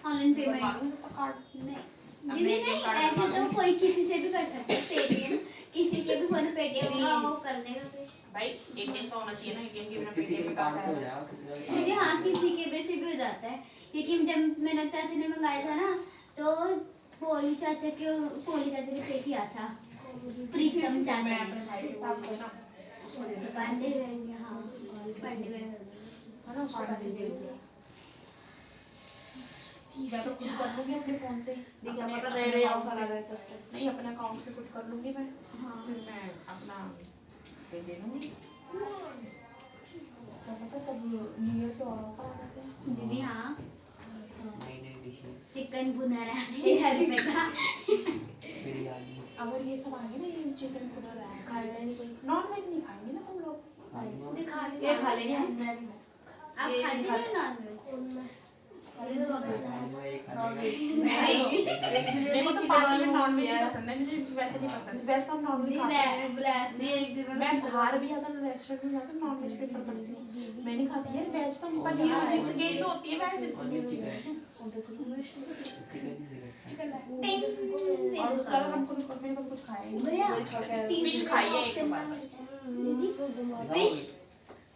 ऑनलाइन पेमेंट मालूम है तो कार्ड नहीं अब दीदी ATM नहीं, कार्ड ऐसे बनवा तो लो। कोई किसी से भी कर सकते हैं, पेटीएम किसी के भी फोन पेटीएम होगा वो कर देगा फिर। भाई एटीएम तो होना चाहिए ना, एटीएम के बिना किसी के पेटीएम भी का कार्ड से हो जाएगा, किसी का भी दीदी कार्ड हाँ, किसी के भी से भी हो जाता है, क्योंकि जब मेरा चाचा ने मंगाया था ना, तो पोली चाचा के पे किया था, प्रीतम चाचा मैं ने अपने भाई से बोल दूंगी ना, उसको दे देना पांडे में, हाँ पांडे में है ना, उसको पैसे दे दूंगी। मैं तो खुद कर लूंगी अपने फोन से, देखा अपने- पता अपने दे रहे account ऑफर से। आ गए तब तक। नहीं अपने अकाउंट से कुछ कर लूंगी मैं, हाँ। फिर मैं अपना पे दे दूंगी। क्या पता तब न्यू ईयर के और ऑफर आ जाते हैं। दीदी हाँ, नई डिशेस चिकन भुना रहा 13 रुपए का। बिरयानी अगर ये सब आएंगे ना, ये चिकन पुनर है, खाएगा ही नहीं कोई। नॉन वेज नहीं खाएंगे ना तुम लोग? खाएंगे। दिखा ये खा लेंगे हम। आप ये खाते नहीं हैं नॉनवेज? खाएंगे, एक खाएंगे। मेरे को तो पार्टी में नॉन वेज पसंद है, मुझे वैसे नहीं पसंद। वैसे हम नॉन वेज खाते हैं। ये एक दिन मैं बाहर भी अगर रेस्टोरेंट में जाती हूँ नॉन वेज प्रेफर करती हूँ। मैं नहीं खाती यार वेज, तो पर यही तो होती है और ये वेज। चिकन चिकन टेस्ट और उसका हम कुछ खाए ही नहीं। भैया फिश खाइए एक बार बस। दीदी फिश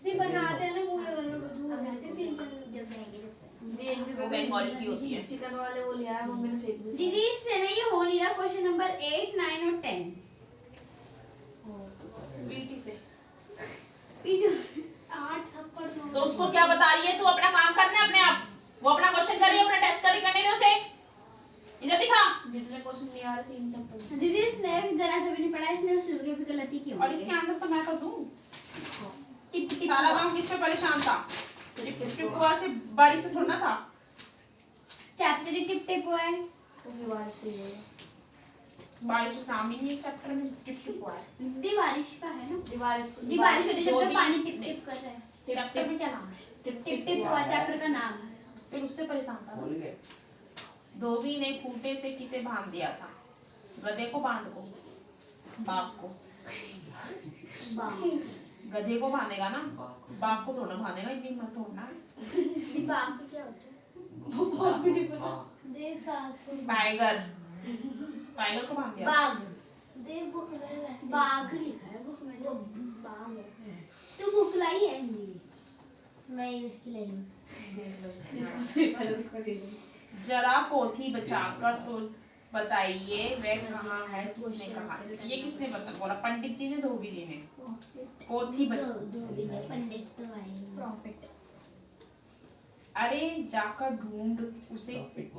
भी बनाते हैं ना पूरे घर में, बदबू आती है 3-4 जब रहेंगे जब। एक दिन वो बंगाली की होती है। चिकन वाले वो ले आया मम्मी ने फेंक दी। दीदी इससे नहीं हो नहीं रहा, क्वेश्चन नंबर 8 9 और 10 वीटी से पीटो 8 थप्पड़ मारो। तो उसको क्या बता रही है? तू अपना काम करना है अपने आप। वो अपना क्वेश्चन कर रही है, अपना टेस्ट कर रही, करने दे उसे। इधर दिखा। जितने क्वेश्चन नहीं आ रहे 3 थप्पड़। दीदी इसने जरा सा भी नहीं पढ़ा, इसने शुरू के भी गलती की और इसके आंसर तो मैं कर दूं। टिप टिप सारा गांव किससे परेशान था? टिप टिप हुआ से बारिश से थोड़ा ना था। चैप्टर ही टिप टिप हुआ है। तो भी बारिश से है। बारिश का नाम ही नहीं चैप्टर में टिप टिप हुआ है। बारिश का है ना, दीवार बारिश होती है जब दो तक भी- पानी टिप नहीं। टिप कर रहा है। चैप्टर में क्या नाम है? टिप टिप हुआ चैप्टर का नाम है। फिर उससे परेशान था। भूल गए। धोबी ने खूंटे से किसे बांध दिया था? गधे को, बांध को, बाघ को? गधे को बांधेगा ना, बाघ को थोड़ा बांधेगा। इतनी मत होना है। दिमाग क्या होता हाँ, है? दिमाग टाइगर, टाइगर को बांध दिया। बाघ बाघ लिखा है बुक में तो बाघ है। तू बुक लाई है हिंदी में? मैं इंग्लिश की लाई हूँ। पेपर उसका दे दो। जरा पोथी बचाकर तो बताइए वह कहाँ है, किसने कहा? ये किसने बोला? पंडित जी ने, धोबी जी ने? पोथी धोबी ने, पंडित तो आए हैं। प्रॉफिट। अरे जाकर ढूंढ उसे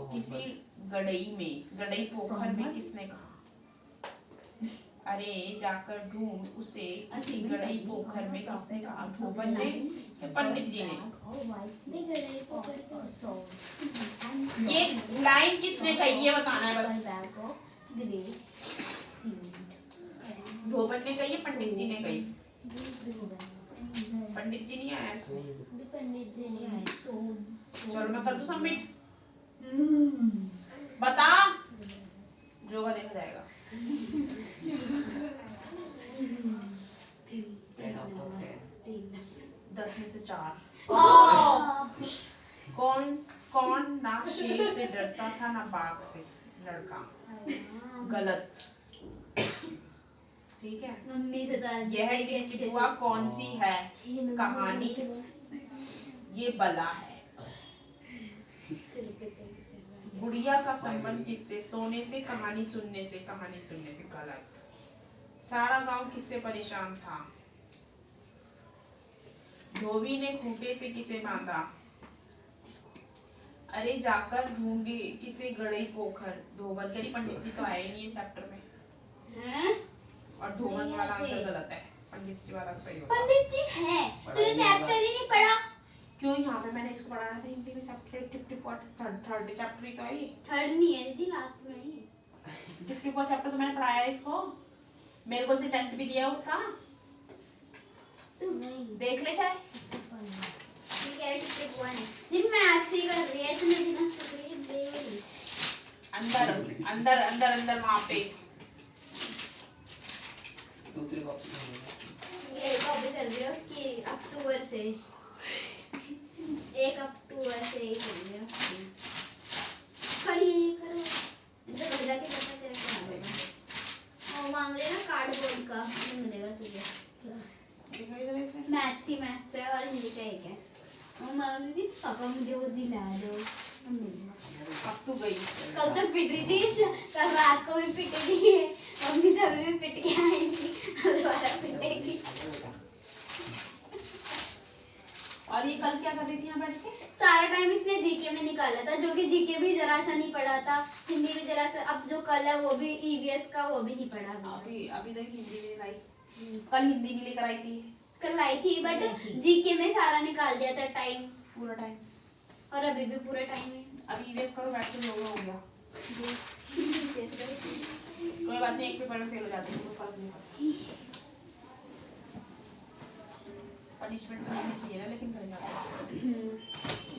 किसी गड़ई पोखर में, किसने कहा? अरे जाकर ढूंढ उसे किसी गड़ई पोखर में, किसने कहा? धोबन ने या पंडित जी ने? ये लाइन किसने कही ये बताना है बस। धोबन ने कही है, पंडित जी ने कही? पंडित जी नहीं आया इसमें। पंडित जी ने आए। चलो मैं कर दूं सबमिट। बता, जो होगा देखा जाएगा। Ten out of 10। 10 में से 4। कौन ना शेर से डरता था ना बाघ से? लड़का। गलत। ठीक है। मम्मी से तो यह टिपुआ कौन सी है कहानी? ये बला है। गुड़िया का संबंध किससे? सोने से, कहानी सुनने से? कहानी सुनने से। गलत। सारा गांव किससे परेशान था? धोबी ने खूंटे से किसे बांधा? अरे जाकर ढूंढी किसे गड़ई पोखर? धोबन के। पंडित जी तो आए ही नहीं है चैप्टर में। हैं? और धोबन वाला आंसर गलत है, पंडित जी वाला सही होगा। पंडित जी है, तूने चैप्टर ही नहीं पढ़ा। क्यों? यहाँ पे मैंने इसको पढ़ाया था हिंदी में चैप्टर टिप टिप और थर्ड चैप्टर ही तो है ये। थर्ड नहीं है दीदी, लास्ट में ही है। टिप टिप और चैप्टर तो मैंने पढ़ाया है इसको। मेरे को इसने टेस्ट भी दिया है उसका, तू नहीं देख ले चाहे। ठीक है, टिप टिप हुआ नहीं जी। मैथ्स ही कर रही है इतने दिनों से। तो ये बेवड़ी अंदर अंदर अंदर अंदर वहाँ पे दूसरी कॉपी। ये कॉपी चल रही है उसकी अक्टूबर से। 1 अक्टूबर से ही चल रही है उसकी। करिए करो, इधर बढ़ जाके करना तेरे को आ जाएगा। और मांग रहे ना कार्डबोर्ड का, नहीं मिलेगा तुझे। मैथ्स ही मैथ्स है और हिंदी का एक है। वो मांग रही थी पापा मुझे वो दिला दो। अब तू गई। कल तो पिट रही थी, कल रात को भी पिट रही है, मम्मी सभी में पिट के आई थी, अब दोबारा पिटेगी। और ये कल क्या कर रही थी यहाँ बैठ के? सारा टाइम इसने जीके में निकाला था, जो कि जीके भी जरा सा नहीं पढ़ा था, हिंदी भी जरा सा। अब जो कल है वो भी ईवीएस का, वो भी नहीं पढ़ा अभी। अभी तक हिंदी नहीं लाई। कल हिंदी के लिए कराई थी, कल आई थी बट जीके में सारा निकाल दिया था टाइम, पूरा टाइम। और अभी भी पूरा टाइम है। अभी ईवीएस करो, बैठ के हो गया। कोई बात नहीं, एक पेपर में फेल हो जाते हैं, कोई फर्क नहीं पड़ता। पनिशमेंट तो नहीं चाहिए ना, लेकिन कर जाते हैं।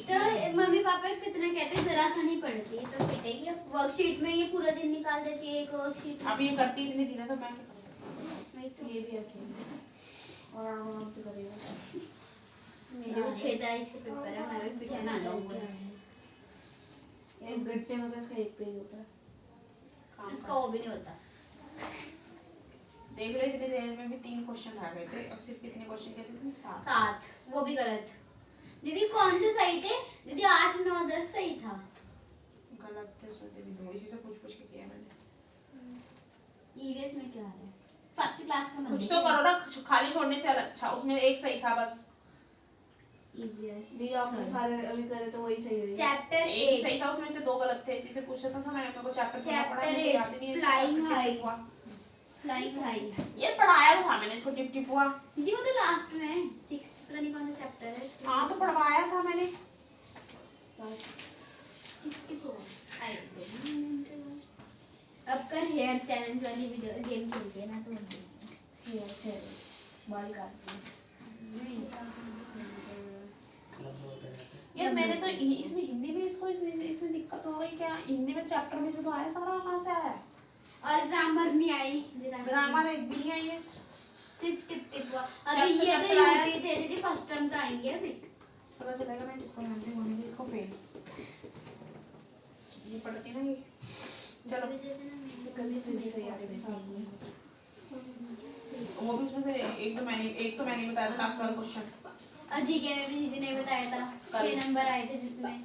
तो मम्मी पापा इसको इतना कहते हैं जरा सा नहीं पढ़ती तो पिटेगी। वर्कशीट में ये पूरा दिन निकाल देती है एक वर्कशीट। अब ये करती इतनी दिन है तो मैं क्या कर सकती हूँ? वही तो, ये भी ऐसे ही और आराम से करेगा। मेरे भी 6 तारीख से पेपर है, मैं भी पिटाना आ जाऊंगी। एक घंटे में तो इसका 1 पेज होता है। काम इसका कर। वो भी नहीं होता। देख लो इतनी देर में भी 3 क्वेश्चन आ गए थे और सिर्फ कितने क्वेश्चन के थे? 7। 7, वो भी गलत। दीदी कौन से सही थे? दीदी 8, 9, 10 सही था। गलत थे उसमें से भी 2, इसी से पूछ पूछ के किया मैंने। ईवीएस में क्या है? फर्स्ट क्लास का कुछ तो करो ना, खाली छोड़ने से अच्छा। उसमें एक सही था बस, दी आपने सारे अभी करे तो वही सही हुई। चैप्टर एक 8 सही था, उसमें से 2 गलत थे। इसी से पूछा था मैंने, मेरे को चैप्टर पढ़ना पड़ा है, चैप्टर मुझे याद ही नहीं है इसका फ्लाइंग टिप हाई। टिप हुआ। फ्लाइंग हाई ये पढ़ाया तो था मैंने इसको, टिप टिप हुआ। जी, वो तो लास्ट में 6th पता नहीं कौन सा चैप्टर है। हाँ तो पढ़वाया था मैंने। आई अब कर हेयर चैलेंज वाली वीडियो गेम खेलते हैं ना, तो ये अच्छे बाल काटती है। यार मैंने तो इसमें हिंदी में इसको इसमें दिक्कत हो गई क्या? हिंदी में चैप्टर में से तो आया सारा, कहाँ से आया? और ग्रामर नहीं आई, ग्रामर एक भी नहीं आई है, सिर्फ टिप टिप हुआ। अभी ये तो यूटी थे दीदी, फर्स्ट टर्म तो आएंगे अभी। पता चलेगा मैं किसको जानती हूँ, होने इसको फेल। ये पढ़ती ना ये। चलो कभी फिर से याद है। वो भी उसमें से एक तो मैंने बताया था लास्ट वाला क्वेश्चन। जीके में भी दीदी ने बताया था, 6 नंबर आए थे जिसमें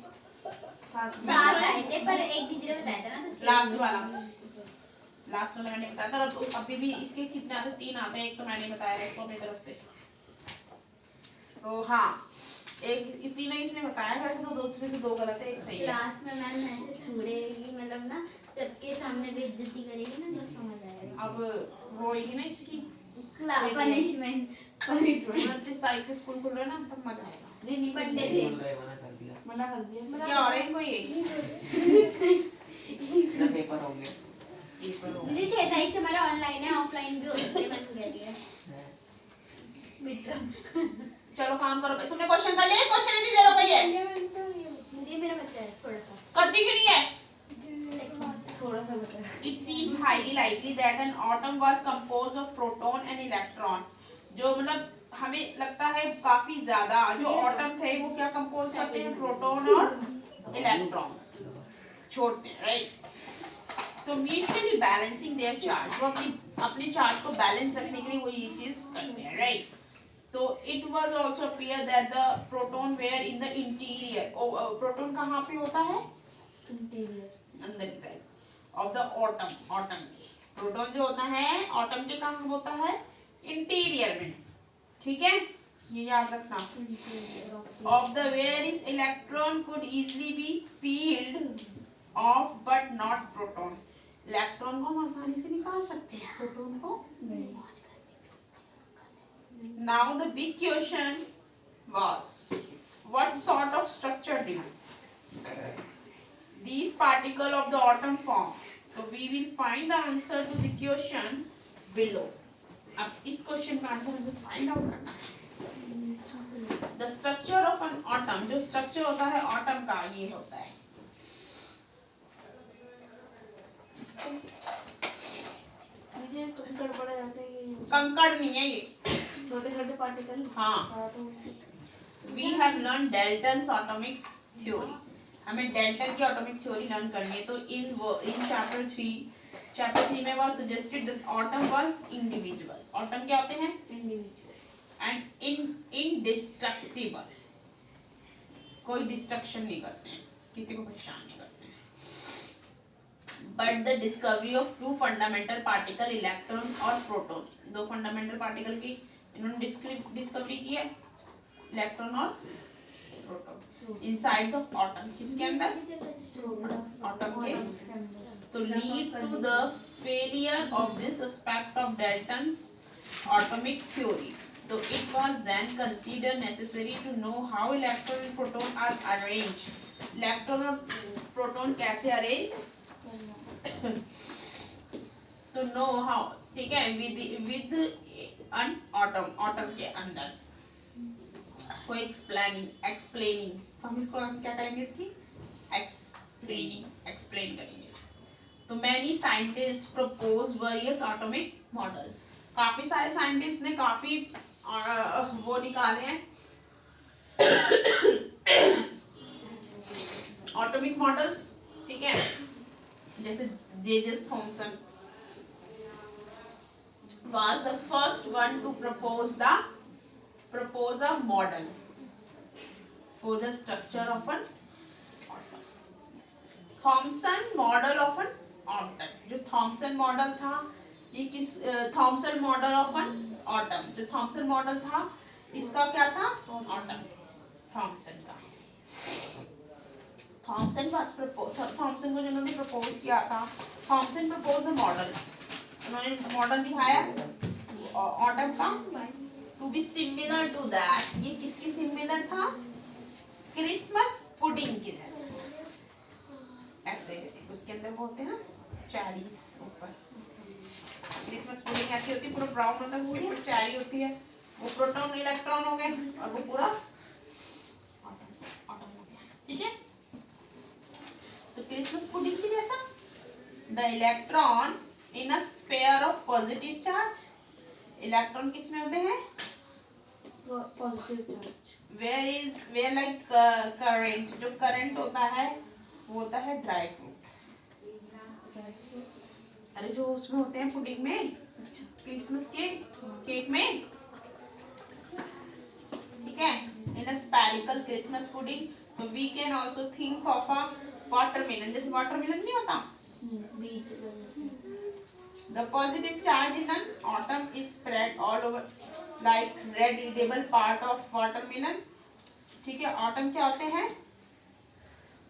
7 आए थे, पर एक दीदी ने बताया था ना, तो 6 लास्ट वाला मैंने बताया था। अब अभी भी इसके कितने आते? 3 आते हैं। एक तो मैंने बताया है इसको अपनी तरफ से। तो हाँ, एक इस तीनों इसने बताया है, वैसे तो दूसरे से 2 गलत है, एक सही है। क्लास में मैम ऐसे सूड़ेगी, मतलब ना सबके सामने बेइज्जती करेगी ना, तो समझ आएगा। अब वो ही ना इसकी पनिशमेंट 29 तारीख से स्कूल खुल रहा है ना, तब मजा आएगा। नहीं पंडे से मना कर दिया। क्या और इनको ये पेपर होंगे। दीदी 6 तारीख से हमारा ऑनलाइन है, ऑफलाइन भी हो सकते हैं, मैंने कह दिया मिड टर्म। चलो काम करो भाई, तुमने क्वेश्चन कर लिया? क्वेश्चन नहीं दे रहा भैया, दीदी मेरा बच्चा है थोड़ा सा, करती क्यों नहीं है? थोड़ा सा बचा है। It seems highly likely that an atom was composed of proton and electron. जो मतलब हमें लगता है काफी ज्यादा जो एटम थे वो क्या कंपोज करते हैं? प्रोटॉन और इलेक्ट्रॉन्स छोड़ते हैं, राइट? तो म्यूचुअली बैलेंसिंग देयर चार्ज, वो अपने चार्ज को बैलेंस रखने के लिए वो ये चीज करते हैं, राइट? तो it was also appear that the proton were in the interior. Proton कहाँ पे होता है? इंटीरियर अंदर की साइड ऑफ द एटम के। प्रोटॉन जो होता है एटम के कहाँ होता है? इंटीरियर में, ठीक है, ये याद रखना। Of the where is electron could easily be peeled off but not proton. Electron को हम आसानी से निकाल सकते हैं, प्रोटॉन को नहीं। Now the big question was, what sort of structure did these particles of the atom form? So we will find the answer to the question below. अब इस क्वेश्चन का आंसर हमें फाइंड आउट करना है। The structure of an atom, जो structure होता है atom का, ये होता है। मुझे कंकड़ पड़ा जाता है ये कंकड़ नहीं है ये, छोटे छोटे पार्टिकल। हाँ। तो We have learned Dalton's atomic theory. हमें डेल्टन की एटॉमिक थ्योरी लर्न करनी है। तो इन चैप्टर 3 में was suggested that atom was individual. Atom क्या होते हैं? Individual and indestructible. कोई डिस्ट्रक्शन नहीं करते हैं, किसी को परेशान नहीं करते हैं। But the discovery of 2 fundamental particle, electron और प्रोटॉन, 2 फंडामेंटल पार्टिकल की इन्होंने डिस्कवरी की है, इलेक्ट्रॉन और प्रोटॉन, इनसाइड द एटम। किसके अंदर? एटम के। तो lead to the failure of this aspect of Dalton's atomic theory. तो it was then consider necessary to know how electron and proton are arrange. Electron और proton कैसे arrange, तो know how, ठीक है, विद एन एटम के अंदर for explaining. तो हम इसको क्या करेंगे? इसकी एक्सप्लेन करेंगे। तो many scientist propose various atomic models. काफी सारे साइंटिस्ट ने काफी वो निकाले हैं एटॉमिक मॉडल्स, ठीक है, जैसे जेजेस Thompson was the first one to propose a model for the structure of an atom. Thomson model of an atom, जो थॉमसन मॉडल था ये किस Thomson model of an atom, जो थॉमसन मॉडल था इसका क्या था, ऑटम, थॉमसन का। थॉमसन को जिन्होंने प्रपोज किया था, थॉमसन प्रपोज द मॉडल, उन्होंने मॉडल दिखाया ऑटम का, to be similar to that, ये किसकी सिमिलर था, क्रिसमस पुडिंग की जैसे, ऐसे उसके अंदर बोलते हैं ना चेरीज ऊपर, क्रिसमस पुडिंग ऐसी होती है, पूरा ब्राउन होता है, उसके ऊपर चेरी होती है, वो प्रोटॉन इलेक्ट्रॉन हो गए और वो पूरा एटम हो गया, ठीक है। तो क्रिसमस पुडिंग की जैसा, the electron in a sphere of positive charge, electron किस में होते हैं, positive charge. Were like currant, जो करंट होता है वो होता है ड्राई फ्रूट, अरे जो उसमें होते हैं पुडिंग में, अच्छा क्रिसमस के केक में, ठीक है, in a spherical Christmas pudding, तो we can also think of a watermelon, जैसे वाटरमेलन नहीं होता, बीज the positive charge in an atom is spread all over like red edible part of watermelon, ठीक है, एटम क्या होते हैं,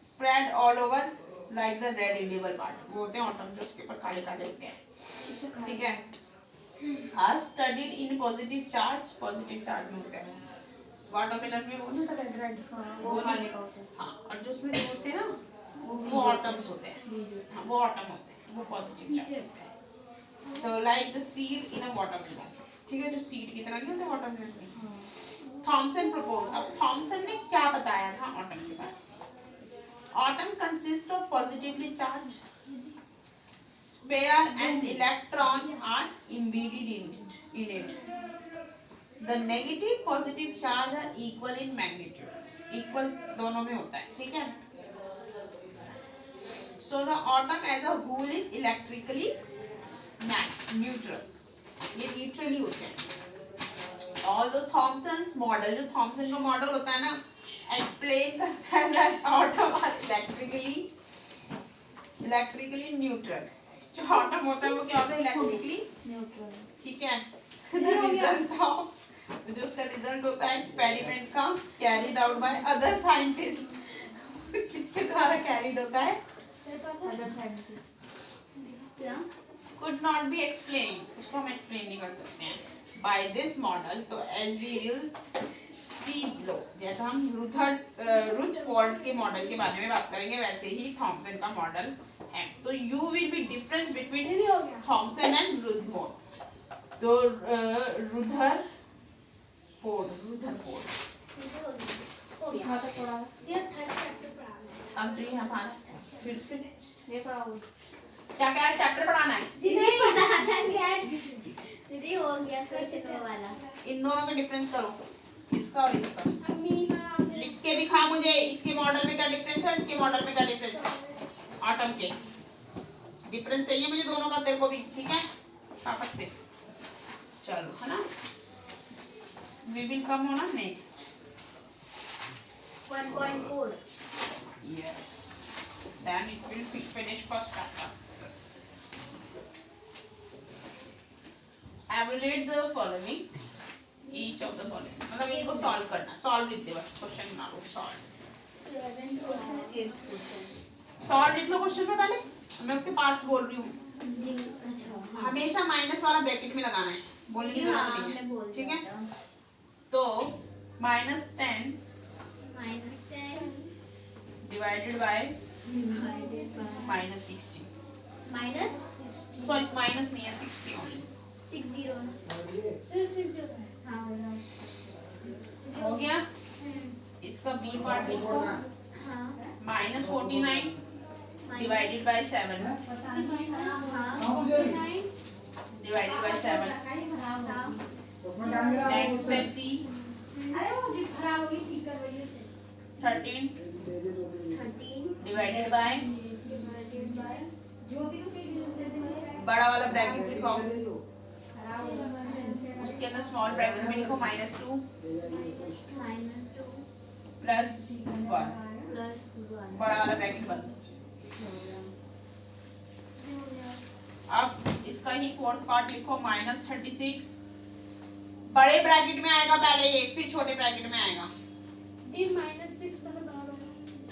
spread all over like the red edible part, वो होते हैं एटम जो उसके ऊपर काले काले होते हैं, ठीक है, are studded in positive charge में होते हैं, वाटरमेलन में वो नहीं होता रेड रेड, वो खाने का होता है, हाँ, और जो उसमें होते हैं ना वो एटम्स होते हैं, हाँ वो एटम होते हैं, वो पॉजिटिव चार्ज होते हैं, तो like the seed in a watermelon, ठीक है, जो सीड की तरह नहीं होते वाटरमेलन में। थॉमसन प्रपोज, अब थॉमसन ने क्या बताया था एटम के बारे में, atom consist of positively charge sphere and electron are embedded in it. The negative positive charge are equal in magnitude. Equal दोनों में होता है, ठीक है। So the atom as a whole is electrically neutral. ये neutrally होते हैं। Although Thomson's model, जो थॉमसन का मॉडल होता है ना, explain करता है that atom are electrically neutral. जो एटम होता है वो क्या होता है, इलेक्ट्रिकली न्यूट्रल, ठीक है। रिजल्ट ऑफ, जो उसका रिजल्ट होता है एक्सपेरिमेंट का, carried out by other scientist, किसके द्वारा कैरीड होता है, अदर साइंटिस्ट, क्या कुड नॉट बी एक्सप्लेन, उसको हम एक्सप्लेन नहीं कर सकते हैं बाय दिस मॉडल, तो as we will see below, जैसा हम रुथरफोर्ड के मॉडल के बारे में बात करेंगे वैसे ही थॉमसन का मॉडल है, तो you will be difference between Thomson and Rutherford, तो रुथरफोर्ड हो गया कहाँ तक पढ़ा है? ये थर्ड चैप्टर पढ़ा अब जो यहाँ पर फिर ये पढ़ा हुआ क्या क्या चैप्टर पढ़ाना है, दीदी पढ़ाना क्या दीदी हो गया क्वेश्चन वाला, इन दोनों का डिफरेंस करो, इसका और इसका लिख के दिखा मुझे, इसके मॉडल में क्या डिफरेंस है, इसके मॉडल में क्या डिफरेंस है, एटम के डिफरेंस चाहिए मुझे दोनों का, तेरे को भी, ठीक है, फटाफट से चलो, है ना, we will come on next 1.4 yes then it will finish first chapter. Evaluate the following, each of the following, मतलब इनको सॉल्व करना, सॉल्व लिख दे बस, क्वेश्चन ना लो, सॉल्व लिख लो क्वेश्चन में, पहले मैं उसके पार्ट्स बोल रही हूँ, हमेशा माइनस वाला ब्रैकेट में लगाना है, बोलने की जरूरत नहीं है, ठीक है, तो -10 डिवाइडेड बाय -60, सॉरी माइनस नहीं है 60 ओनली, 60 हो गया, इसका बी पार्ट लिखो, हाँ -49 divided by 7 divided by 7, next है सी 13 डिवाइडेड बाय, बड़ा वाला ब्रैकेट लिखाओ, उसके अंदर स्मॉल ब्रैकेट में लिखो -2 +1, बड़ा वाला ब्रैकेट बंद। अब इसका इसका ही फोर्थ पार्ट लिखो -36। बड़े ब्रैकेट में आएगा पहले ये, फिर छोटे ब्रैकेट में आएगा। दी -6 मतलब बराबर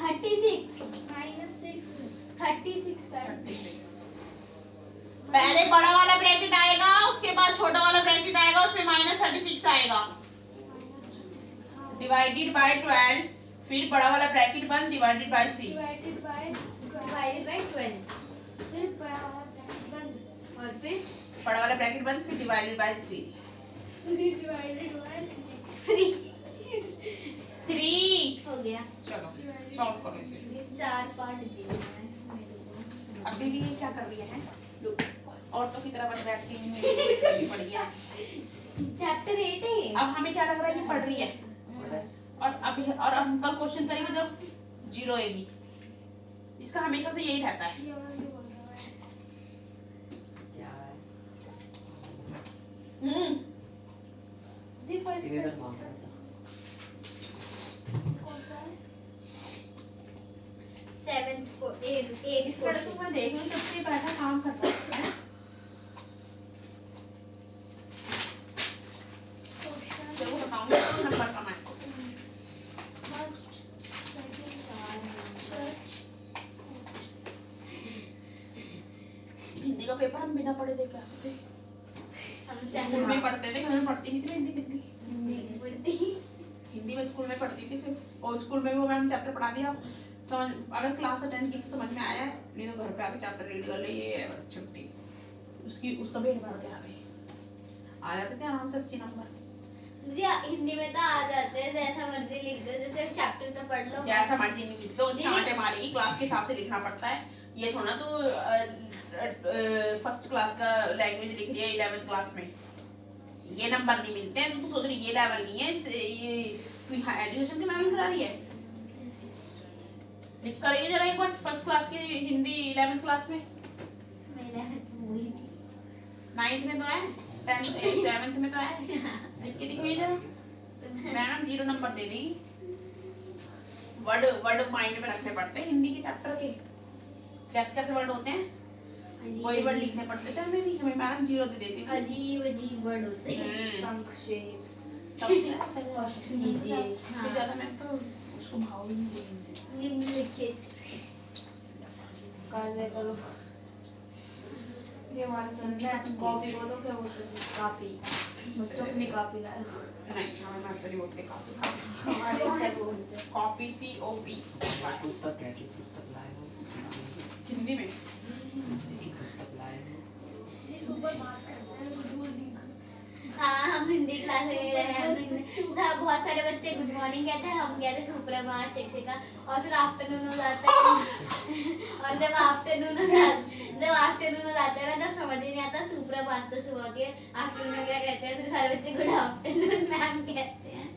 36 -6 का 36 पहले बड़ा वाला ब्रैकेट आएगा, उसके बाद छोटा वाला ब्रैकेट आएगा, उसमें -36 आएगा डिवाइडेड बाय 12, फिर बड़ा वाला ब्रैकेट बंद डिवाइडेड बाय 3, डिवाइडेड बाय 12 फिर बड़ा वाला ब्रैकेट बंद और फिर बड़ा वाला ब्रैकेट बंद फिर डिवाइडेड बाय 3 डिवाइडेड बाय 3। हो गया। चलो सॉल्व करो इसे। ये 4 पार्ट दिए हैं मेरे को। अभी भी ये क्या कर रही है लोग औरतों की तरह बस बैठ के नहीं पढ़ गया। चैप्टर 8 है ये। अब हमें क्या लग रहा है ये पढ़ रही है, और अभी और हम कल क्वेश्चन करेंगे जब 0 आएगी। इसका हमेशा से यही रहता है। ये वाला जो बोल रहा है क्या है दी फर्स्ट इधर मांग रहा था। कौन सा है 7th को 8 इस लड़के को मैं देख रही हूँ जब से बैठा काम करता है। क्वेश्चन चलो बताऊंगी नंबर का मैं फर्स्ट सेकंड सर्च हिंदी का पेपर हम बिना पढ़े देख आते थे। हम स्कूल में पढ़ते थे, घर में पढ़ती नहीं थी हिंदी कितनी। हिंदी पढ़ती हिंदी में स्कूल में पढ़ती थी सिर्फ, और स्कूल में वो मैम चैप्टर पढ़ा दिया, समझ अगर क्लास अटेंड की तो समझ में आया है, नहीं तो घर पे आके चैप्टर रीड कर ले, ये है बस छुट्टी। उसका भी भर के आ जाते थे आराम से 80 नंबर। दीदी हिंदी में तो आ जाते हैं, जैसा मर्जी लिख दो, जैसे चैप्टर तो पढ़ लो। जैसा मर्जी नहीं लिख दो, चांटे मारेगी, क्लास के हिसाब से लिखना पड़ता है। ये थोड़ा तो फर्स्ट क्लास का लैंग्वेज लिख रही है 11th क्लास में, ये नंबर नहीं मिलते हैं, तो तू सोच रही ये लेवल नहीं है, ये तू यहाँ एजुकेशन के लेवल करा रही है। लिख कर ये जरा एक बार फर्स्ट क्लास की हिंदी 11th क्लास में, मेरे हाथ में वही थी। 9th में तो है, 10th 7th में तो है, लिख के दिखाइए जरा। मैडम 0 नंबर दे देगी। वर्ड माइंड में रखने पड़ते हैं हिंदी के चैप्टर के, कैसे कैसे वर्ड होते हैं, वही वर्ड लिखने पड़ते थे हमें भी, हमें मैडम 0 दे देती थी। अजीब अजीब वर्ड होते हैं। संक्षेप तब क्या स्पष्ट कीजिए, हाँ। इससे ज्यादा मैं तो उसको भाव ही नहीं देंगे। निम्नलिखित काले करो ये हमारे हिंदी सामने में कॉपी बोलो क्या बोलते हैं कॉपी बच्चों अपनी कॉपी लाए नहीं हमें मैं तो नहीं बोलते कॉपी, हमारे ऐसे बोलते हैं कॉपी COP पुस्तक कैसी पुस्तक लाए हो? हिंदी में। पुस्तक लाए हो? ये सुपर बात करते हैं गुड मॉर्निंग हाँ हम हिंदी क्लास में रहे हैं, सब बहुत सारे बच्चे गुड मॉर्निंग कहते हैं, हम कहते हैं सुप्रभात शिक्षिका, और फिर आफ्टरनून हो जाता है और जब आफ्टरनून हो जाता है ना तब समझ ही नहीं आता सुप्रभात तो सुबह के, आफ्टरनून में क्या कहते हैं, फिर सारे बच्चे गुड आफ्टरनून मैम कहते हैं।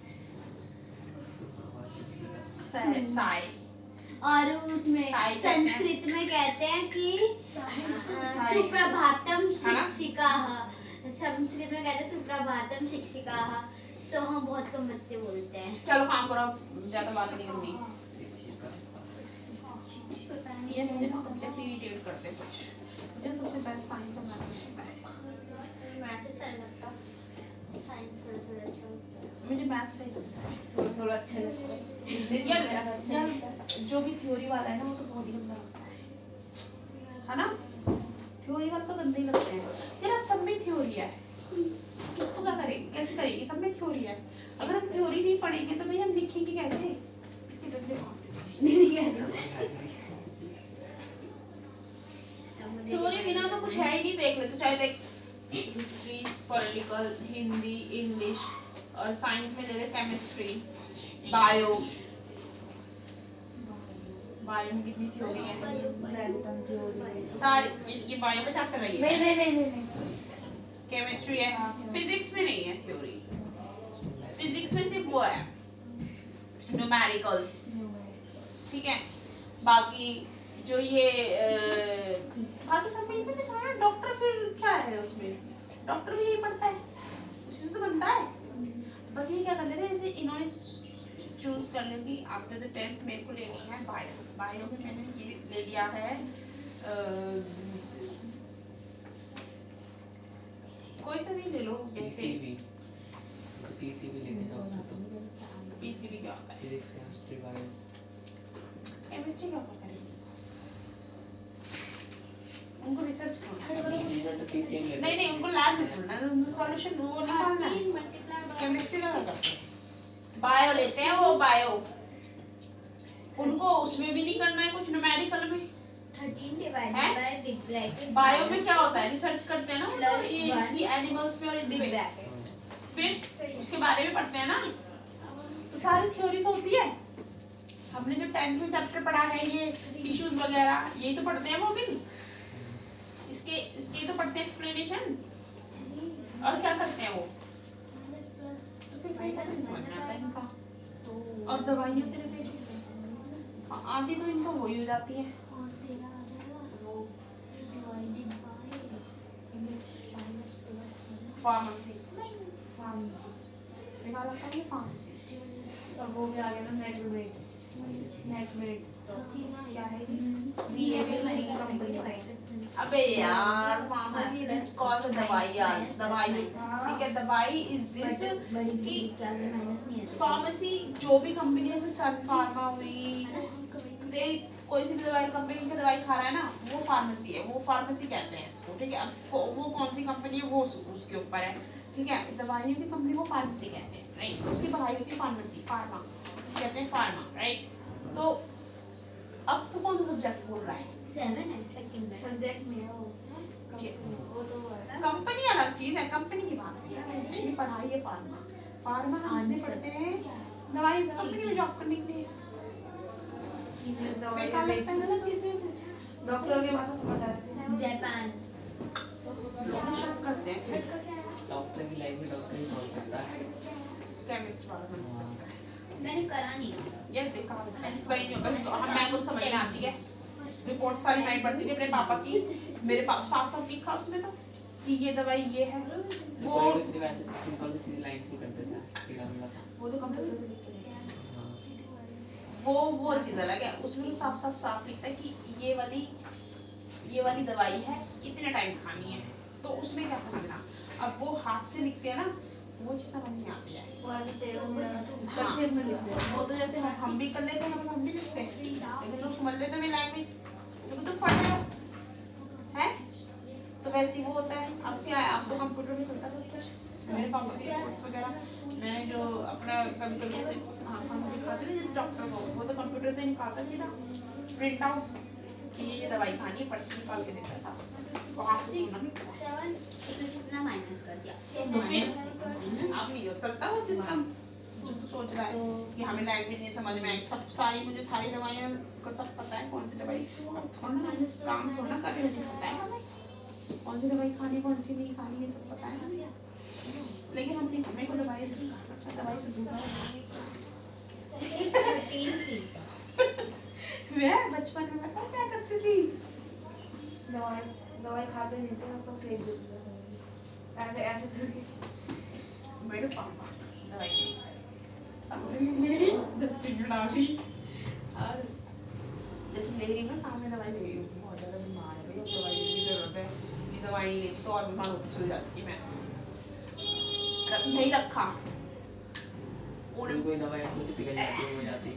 साई और उसमें साई कहते हैं। संस्कृत में कहते हैं कि सुप्रभातम शिक्षिकाः, संस्कृत में कहते हैं सुप्रभातम शिक्षिकाः, तो हम बहुत कम बच्चे बोलते हैं। चलो काम करो, ज्यादा बात नहीं करनी। ये मुझे ना सब्जेक्ट इरिटेट करते हैं कुछ, मुझे सबसे बेस्ट साइंस और मैथ्स लगता है। मैथ्स अच्छा नहीं लगता, साइंस थोड़ा थोड़ा अच्छा लगता है। मुझे मैथ्स सही लगता है। थोड़ा थोड़ा अच्छा लगता है यार जो भी थ्योरी वाला है ना वो तो बहुत ही गंदा लगता है ना, थ्योरी वाला तो गंदे ही लगते हैं। यार अब सब में थ्योरी है, किसको क्या करेगी, कैसे करेगी, सब में थ्योरी है। अगर हम थ्योरी नहीं पढ़ेंगे तो भाई हम लिखेंगे कैसे, इसके गंदे थ्योरी बिना तो कुछ है ही नहीं। देख ले तो चाहे देख हिस्ट्री, पॉलिटिकल, हिंदी, इंग्लिश, और साइंस में ले ले केमिस्ट्री, बायो में कितनी थ्योरी है सारी। ये बायो का चैप्टर है, नहीं केमिस्ट्री है, फिजिक्स में नहीं है थ्योरी, फिजिक्स में सिर्फ वो है न्यूमेरिकल्स, ठीक है। बाकी जो ये बाकी सब में इतने सारे डॉक्टर, फिर क्या है उसमें, डॉक्टर भी यही पढ़ता है, उसी से तो बनता है। बस ये क्या कर लेते हैं, जैसे इन्होंने चूज कर लिया कि आफ्टर द 10th मेरे को लेनी है बायो में मैंने ये ले लिया है कोई सा भी ले लो, जैसे पीसीबी लेके जाओ तो पीसीबी क्या होता है, फिजिक्स केमिस्ट्री बायो केमिस्ट्री क्या होता है, उनको रिसर्च तो पीसीएम लेते नहीं नहीं, उनको लैब में छोड़ना है, सॉल्यूशन वो निकालना है, केमिस्ट्री लगा करते हैं, बायो लेते हैं वो बायो, उनको उसमें भी नहीं करना है कुछ न्यूमेरिकल में। 13 डिवाइडेड हैं? बाय बिग ब्रैकेट बायो में क्या होता है, रिसर्च करते हैं ना वो, तो Plus ये one. इसकी एनिमल्स पे और इस बिग पे, ब्रैकेट फिर उसके बारे में पढ़ते हैं ना, तो सारी थ्योरी तो होती है, हमने जो 10th में चैप्टर पढ़ा है ये टिश्यूज वगैरह यही तो पढ़ते हैं वो भी, इसके तो पढ़ते हैं एक्सप्लेनेशन, और क्या करते हैं वो, तो फिर फायदा नहीं समझ में आता इनका, और दवाइयों से रिलेटेड आधी तो इनका वही हो जाती है, और तेरा आ जाएगा वो divided by English plus pharmacy निकाला था ये फार्मेसी, अब वो भी आ गया ना नेटमेट्स तो क्या है ये कंपनी। अबे यार फार्मेसी इज कॉल्ड दवाई यार, दवाई ठीक है, दवाई इज दिस कि माइनस नहीं है फार्मेसी जो भी कंपनी है, जैसे सन फार्मा हुई, दे कोई सी भी दवाई कंपनी की दवाई खा रहा है ना, वो फार्मेसी है, वो फार्मेसी कहते हैं इसको, ठीक है। अब वो कौन सी कंपनी है वो उसके ऊपर है, ठीक है। दवाइयों की कंपनी को फार्मेसी कहते हैं, राइट, तो उसकी पढ़ाई होती है फार्मेसी, फार्मा कहते हैं फार्मा, राइट। तो अब तो कौन सा सब्जेक्ट बोल रहा है, 7 है सेकंड में सब्जेक्ट में है वो तो है। कंपनी अलग चीज है, कंपनी की बात नहीं है, ये पढ़ाई है फार्मा, फार्मा हम इसलिए पढ़ते हैं दवाई कंपनी में जॉब करने के लिए, डॉक्टर के पास बता रहे जापान लोग शक करते हैं, फिर डॉक्टर की लाइफ में डॉक्टर ही सोच सकता है। केमिस्ट वाला बन सकता है, मैंने करा नहीं ये बेकार है, इसका ही नहीं होता, इसको हम मैं कुछ समझ में आती है, रिपोर्ट सारी मैं पढ़ती थी अपने पापा की, मेरे पापा साफ साफ लिखा उसमें तो कि ये दवाई ये है, वो कुछ नहीं, वैसे सिंपल सी लाइन से करते थे वो तो कंप्यूटर से लिख के देते हैं, वो चीज़ अलग है, उसमें तो साफ साफ साफ लिखता है कि ये वाली दवाई है, इतने टाइम खानी है, तो उसमें क्या समझना। अब वो हाथ से लिखते हैं ना, वो चीज़ समझ नहीं आती है, वो तो जैसे हम भी कर लेते हैं, हम भी लिखते हैं, लेकिन तो समझ लेते हैं लैंग्वेज, लेकिन तो पढ़ रहे हो है, तो वैसे ही वो होता है। अब क्या है, अब तो कंप्यूटर में चलता है कुछ, मेरे पापा के रिपोर्ट्स वगैरह मैंने जो अपना कभी कभी ऐसे हम दिखाते हैं जैसे डॉक्टर को, वो तो कंप्यूटर से निकालता सीधा प्रिंट आउट कि ये दवाई खानी है, पर्ची निकाल के देता है साहब, वहाँ से इसमें से इतना माइनस कर दिया तो फिर अब नहीं चलता वो सिस्टम जो तू सोच रहा है कि हमें लैंग्वेज नहीं समझ में आई, सब मुझे सारी दवाइयाँ का सब पता है, कौन सी दवाई अब थोड़ा ना काम थोड़ा करने मुझे पता है हमें कौन सी दवाई खानी कौन सी नहीं खानी, ये सब पता है, लेकिन हमें को दवाई से दूर मैं बचपन में पता क्या करती थी, दवाई खाते नहीं थे तो फेंक देते थे ऐसे ऐसे करके। मेरे पापा दवाई सामने मेरी डस्टबिन में डाली, और जैसे ले रही ना सामने दवाई ले रही हूँ, बहुत ज़्यादा बीमार है भैया, दवाई की ज़रूरत है, ये दवाई ले तो और बीमार होती चली जाती है, मैं नहीं रखा कोई दवाई ऐसी होती पिघल जाती हो जाती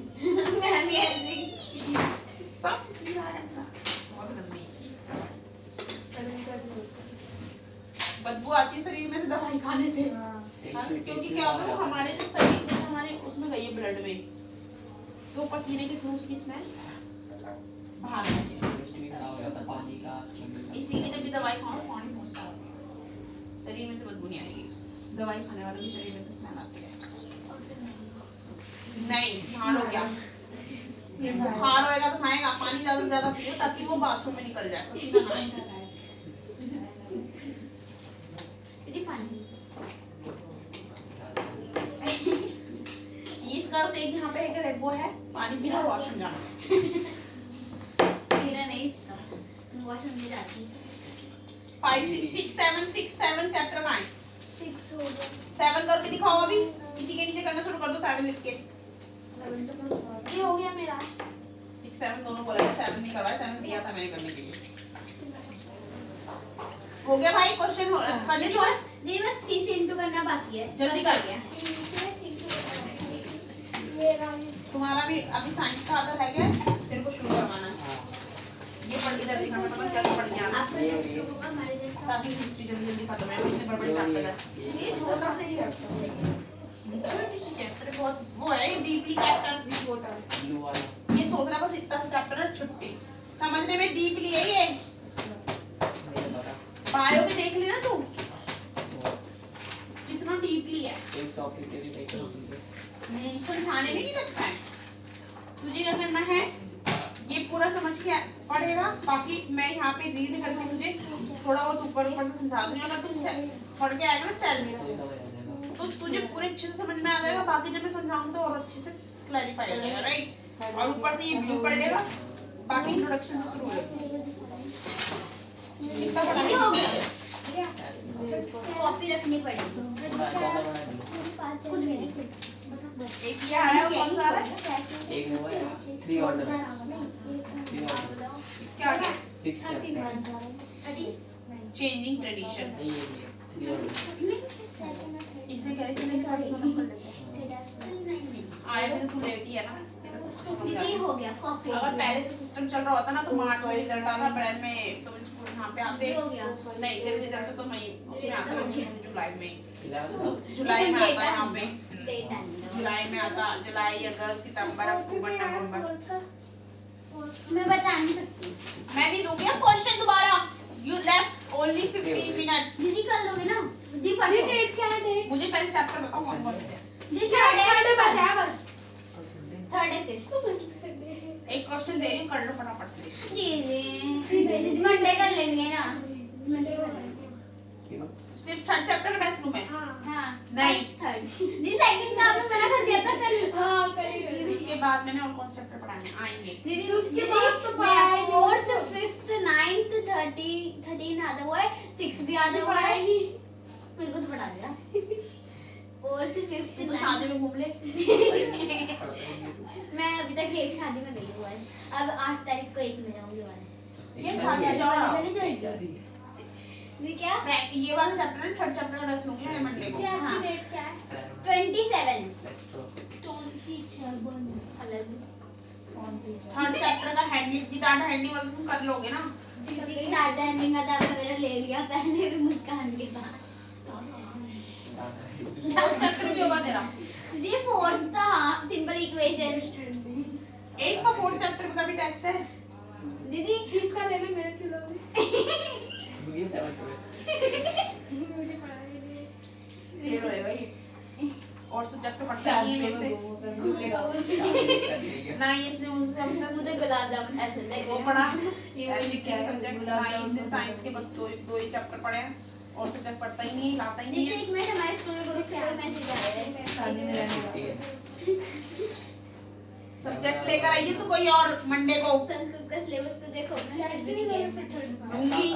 सब बहुत गंदी चीज़, बदबू आती है शरीर में से दवाई खाने से, क्योंकि क्या होता है वो हमारे जो शरीर में हमारे उसमें गई है ब्लड में, तो पसीने के थ्रू उसकी स्मेल बाहर आती है, खराब हो जाता पानी का, इसीलिए जब भी दवाई खाओ पानी बहुत सारा शरीर में से बदबू नहीं आएगी, दवाई खाने वाले की शरीर में से स्मेल आती है, नहीं नहा लो क्या, बुखार होएगा तो खाएगा, पानी ज़्यादा से ज़्यादा पियो ताकि वो बाथरूम में निकल जाए, पसीना ना आए। इसका से यहाँ पे एक वो है पानी पीना वॉशरूम जाना, मेरा नहीं इसका वॉशरूम में जाती 5 6 7 6 7 चैप्टर का है, 6 हो गया 7 करके दिखाओ, अभी किसी के नीचे करना शुरू कर दो, 7 लिख के, ये हो गया मेरा 6 7 दोनों बोला, 7 नहीं करवाया, 7 दिया था मैंने करने के लिए, हो गया भाई क्वेश्चन करने दीदी छोड़ बस 3 से इंटू करना बाकी है। जल्दी कर गया तुम्हारा भी अभी साइंस का आधा रह गया तेरे को शुरू करवाना है हाँ ये पढ़ के जल्दी खत्म पता क्या पढ़ गया आपका टेस्ट होगा हमारे जैसा। ताकि हिस्ट्री जल्दी जल्दी खत्म है इतने बड़े चैप्टर है ये छोटा से ही है चैप्टर बहुत वो है डीपली चैप्टर छोटा है। ब्लू वाला ये सोचना बस इतना सा चैप्टर है छुट्टी समझने में डीपली है ये मुझे पता बायो में देख लेना तू वो कितना डीपली है एक टॉपिक के भी देखो समझाने में नहीं लगता है तुझे क्या करना है ये पूरा समझ के पढ़ेगा बाकी मैं यहाँ पे रीड करके तुझे थोड़ा बहुत ऊपर ऊपर से समझा दूंगी अगर तुम पढ़ के आएगा ना सेल में समझ आ जाएगा तो तुझे पूरे अच्छे से समझ में आ जाएगा बाकी जब मैं समझाऊंगी तो और अच्छे से क्लैरिफाई हो जाएगा राइट और ऊपर से ये व्यू पढ़ लेगा बाकी इंट्रोडक्शन से शुरू होगा कितना पढ़ा दीदी है? हो गया कॉपी रखनी पड़ेगी। थोड़ा ज़्यादा बना दिया कुछ भी नहीं। एक ये आ रहा है और कौन सा आ रहा है एक वो है 3 ऑर्डर्स 3 ऑर्डर्स क्या आ गया 6 चैप्टर चेंजिंग ट्रेडिशन ये 3 ऑर्डर्स इसमें कह रहे थे मैं सारी खत्म कर लेते हैं आया भी तो लेट ही है ना दीदी हो गया कॉपी। अगर पहले से सिस्टम चल रहा होता ना तो मार्च में रिजल्ट आता अप्रैल में तुम स्कूल यहाँ पे आते हो गया। नहीं तेरे रिजल्ट तो मई उसमें आता है जुलाई में तो 11 जुलाई में आता है यहाँ पे डेट आनी जुलाई में आता जुलाई अगस्त सितंबर अक्टूबर नवंबर मैं बता नहीं सकती। मैं नहीं दूंगी अब क्वेश्चन दोबारा यू लेफ्ट ओनली 15 मिनट दीदी कर दोगे ना? दीदी परसों। डेट क्या है डेट मुझे पहले चैप्टर बताओ कौन कौन से हैं। दीदी थर्ड थर्ड डे बचा है बस थर्ड डे से। एक क्वेश्चन दे रही हूँ कर लो फटाफट से दीदी मंडे कर लेंगे ना? मंडे कर लेंगे। क्यों सिर्फ थर्ड चैप्टर का टेस्ट लूं मैं हाँ नहीं। थर्ड दीदी सेकंड का आपने मना कर दिया था कल। हाँ करेंगे उसके बाद मैंने और कौन से चैप्टर पढ़ाने आएंगे दीदी उसके बाद तो पढ़ाया ही नहीं। फोर्थ फिफ्थ नाइन्थ 13 आधा हुआ है 6 भी आधा हुआ है मेरे को तो पढ़ा दिया फोर्थ फिफ्थ तू तो शादी में घूम ले मैं अभी तक एक शादी में गई हूँ बस अब 8 तारीख को एक में जाऊंगी बस ये शादी जाओ मैंने जाएगी ये क्या फ्रैंक ये वाला चैप्टर है थर्ड चैप्टर का टेस्ट लूंगी मैं मंडे को क्या हाँ। डेट क्या है 27 एस्ट्रो अलग थर्ड चैप्टर का हैंडलिंग की डाटा हैंडलिंग वाला तुम कर लोगे ना दीदी डाटा एंडिंग का दाव वगैरह ले लिया पहले भी मुस्कान के साथ फोर्थ चैप्टर भी होगा तेरा दीदी फोर्थ का हाँ सिंपल इक्वेशन एज का फोर्थ चैप्टर का भी टेस्ट है दीदी किसका लेना मेरे क्यों लोगे ये 7 मुझे पढ़ा ही नहीं फिर होएगा ये और सब्जेक्ट तो पढ़ता ही है मेरे से ना ही इसने मुझसे अभी तक मुझे गुलाब जामुन ऐसे से वो पढ़ा ये वो लिखा है, सब्जेक्ट गुलाब ना ही जामुन इसने साइंस के बस दो ही चैप्टर पढ़े हैं और सब्जेक्ट पढ़ता ही नहीं लाता ही नहीं दीदी है एक मिनट हमारे स्कूल ग्रुप से कोई मैसेज आया है शादी में रहने छुट्टी है सब्जेक्ट लेकर आइए तो कोई और मंडे को संस्कृत का सिलेबस तो देखो लूंगी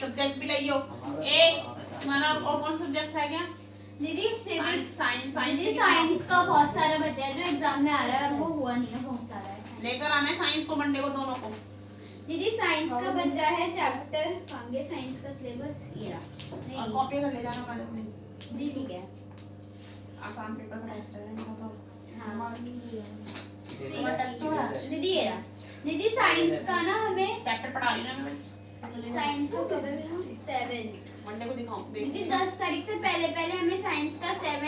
सब्जेक्ट भी लाइयो ए तुम्हारा और कौन सब्जेक्ट है क्या दीदी सिविक्स साइंस दीदी साइंस का बहुत सारा बच्चा है जो एग्जाम में आ रहा है और वो हुआ नहीं है बहुत सारा है लेकर आना है साइंस को मंडे को दोनों को दीदी साइंस का बच्चा है चैप्टर पाएंगे साइंस का सिलेबस ये रहा और नहीं कॉपी कर ले जाना वाले अपनी दीदी ठीक है आसान पेपर का टेस्ट है मेरा तो हाँ टेस्ट हो रहा है दीदी ये रहा दीदी साइंस का ना हमें चैप्टर पढ़ा रही ना मैं साइंस को कब है 7 मंडे को दिखाऊं दीदी 10 तारीख से पहले पहले हमें साइंस का 7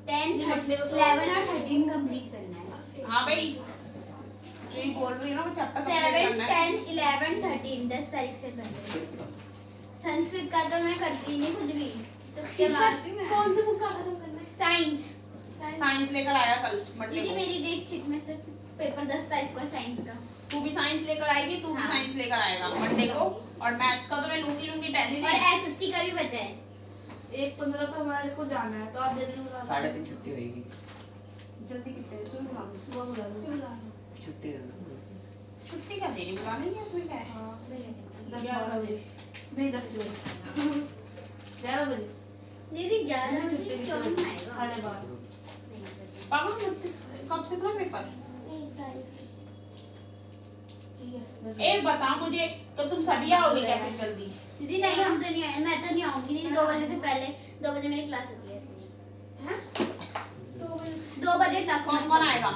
10 11 और 13 कंप्लीट करना है हाँ भाई जो ये बोल रही है ना वो चैप्टर 7 10 11 13 10 तारीख से पहले संस्कृत का तो मैं करती नहीं कुछ भी तो उसके बाद कौन सी बुक का खत्म करना है साइंस साइंस लेकर आया कल मंडे दीदी को मेरी डेट शीट में तो पेपर 10 तारीख को है साइंस का तू भी साइंस लेकर आएगी तू भी हाँ। साइंस लेकर आएगा मंडे को और मैथ्स का तो मैं लूंगी टेंथ और एसएसटी का भी बचा है 1:15 पे हमारे को जाना है तो आप जल्दी बुला लो। 3:30 छुट्टी होगी जल्दी कितने बजे सुबह बुला दो सुबह बुला लो छुट्टी दे दो छुट्टी का देनी बुला नहीं है इसमें क्या है हाँ 10 11 बजे नहीं 10 बजे 11 बजे दीदी 11 छुट्टी बजे की क्यों तो नहीं आएगा 12:30 पापा कब से था पेपर ठीक है ए बता मुझे तो तुम सभी आओगे क्या फिर जल्दी दीदी नहीं हम तो नहीं आए, मैं तो नहीं आऊंगी दीदी 2 बजे से पहले। 2 बजे मेरी क्लास होती है इसलिए। हैं? 2 बजे तक। कौन कौन आएगा?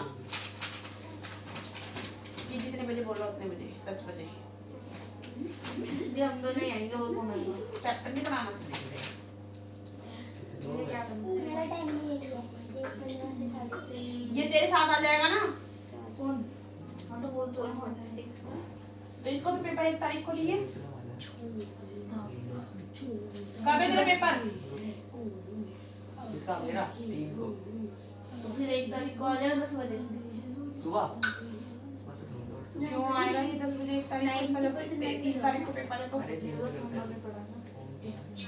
ये जितने बजे बोल रहा उतने बजे, 10 बजे। दीदी हम दोनों ही आएंगे और कौन आएगा? चैप्टर नहीं पढ़ाना। मुझे क्या करना? मेरा टाइम यही है 1:15 से 3:30। ये तेरे साथ आ जाएगा ना? कौन? हाँ तो बोल तो रहा हूँ। 6 का। तो इसको तो पेपर 1 तारीख को लिए। दूसरा वाला कब है तेरा पेपर? इसका मेरा 3 को तो फिर 1 तारीख को आ जाएगा 10 बजे। सुबह मत समझो क्यों आएगा ये 10 बजे 1 तारीख को? इसका जब 3 तारीख को पेपर है तो अरे तो सीधे सामने करते पड़ा ना। हैं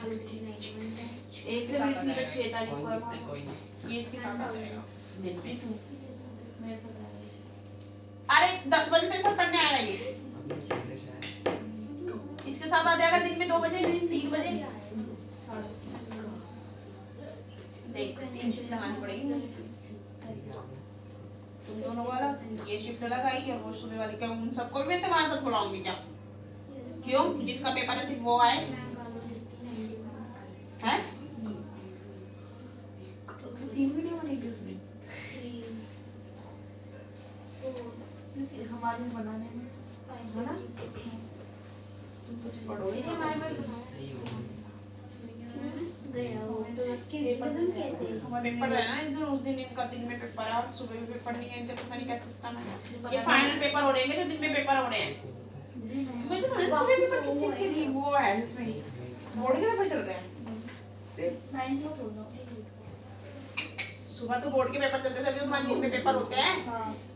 1 से फिर सीधा 6 तारीख को कोई आएगा। नहीं कोई नहीं ये इसके साथ आ जाएगा दिन पे। मेरे साथ आएगा। अरे 10 बजे तेरे साथ पढ़ने आएगा ये। अभी चल रहे शायद इसके साथ आ जाएगा दिन में 2 बजे 3 बजे। देख 3 शिफ्ट लगानी पड़ेगी तुम दोनों वाला। ये शिफ्ट लगाएगी और वो सुबह वाली। क्या उन सबको भी मैं तुम्हारे साथ बुलाऊंगी क्या? क्यों? जिसका पेपर है सिर्फ वो आए हैं? तो 3 वीडियो बनेगी उससे। हमारे बनाने में है ना? तुम तो पढ़ोगे ना। नहीं होगा गया वो तो इसके पेपर कैसे? पेपर है ना इस दिन, उस दिन इनका दिन में पेपर है और सुबह में पेपर नहीं है। इनका पता नहीं क्या सिस्टम है। ये फाइनल पेपर हो रहे हैं जो दिन में पेपर हो रहे हैं। मैं तो समझ सुबह पेपर किस चीज के लिए वो है जिसमें बोर्ड के पेपर चल रहे हैं। 9 को छोड़ दो। सुबह तो बोर्ड के पेपर चलते थे, अभी तुम्हारे दिन में पेपर होते हैं।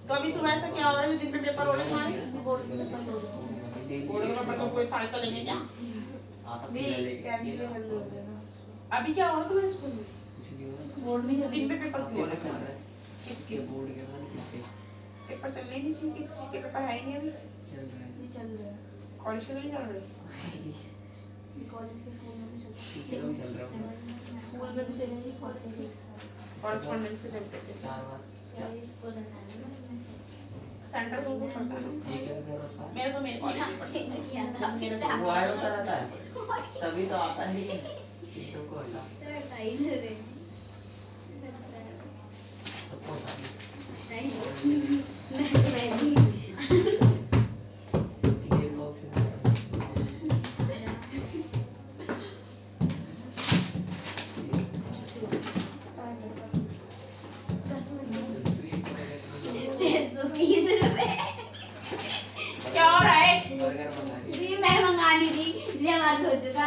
तो अभी सुबह ऐसा क्या हो रहा है दिन में पेपर हो रहे हैं तुम्हारे? बोर्ड के पेपर दो। बोर्ड के पेपर तो कोई साढ़े चलेंगे क्या? आता नहीं फिर लेके 10 के चल रहे हैं ना। अभी क्या हो रहा है तुम्हारे स्कूल में? कुछ नहीं हो रहा बोर्ड नहीं चल दिन में पेपर क्यों हो बोले रहा चल है? रहा है किसके? इसके बोर्ड के पता नहीं किसके पेपर चलने ही नहीं चाहिए। किस चीज के पेपर है ही नहीं अभी। चल रहा है नहीं चल रहे हैं। कॉलेज के नहीं चल रहे। कॉलेज के स्कूल में भी चल टीचर भी चल रहा है स्कूल में भी चलेंगे कॉलेज में। कॉरेस्पॉन्डेंस के चलते थे। 4 बार इसको बनाना सेंटर को चलता है ना। एक एक कर रखा है मेरा तो मेरे कॉलेज में पढ़ता है। मेरे तो वो ऐड होता रहता है तभी तो आता नहीं है टीचर को हटा सबको हटा दे ये तो ऑप्शन है क्या हो रहा है? बर्गर मंगा दीदी मैं मंगानी थी दीदी हमारा हो चुका।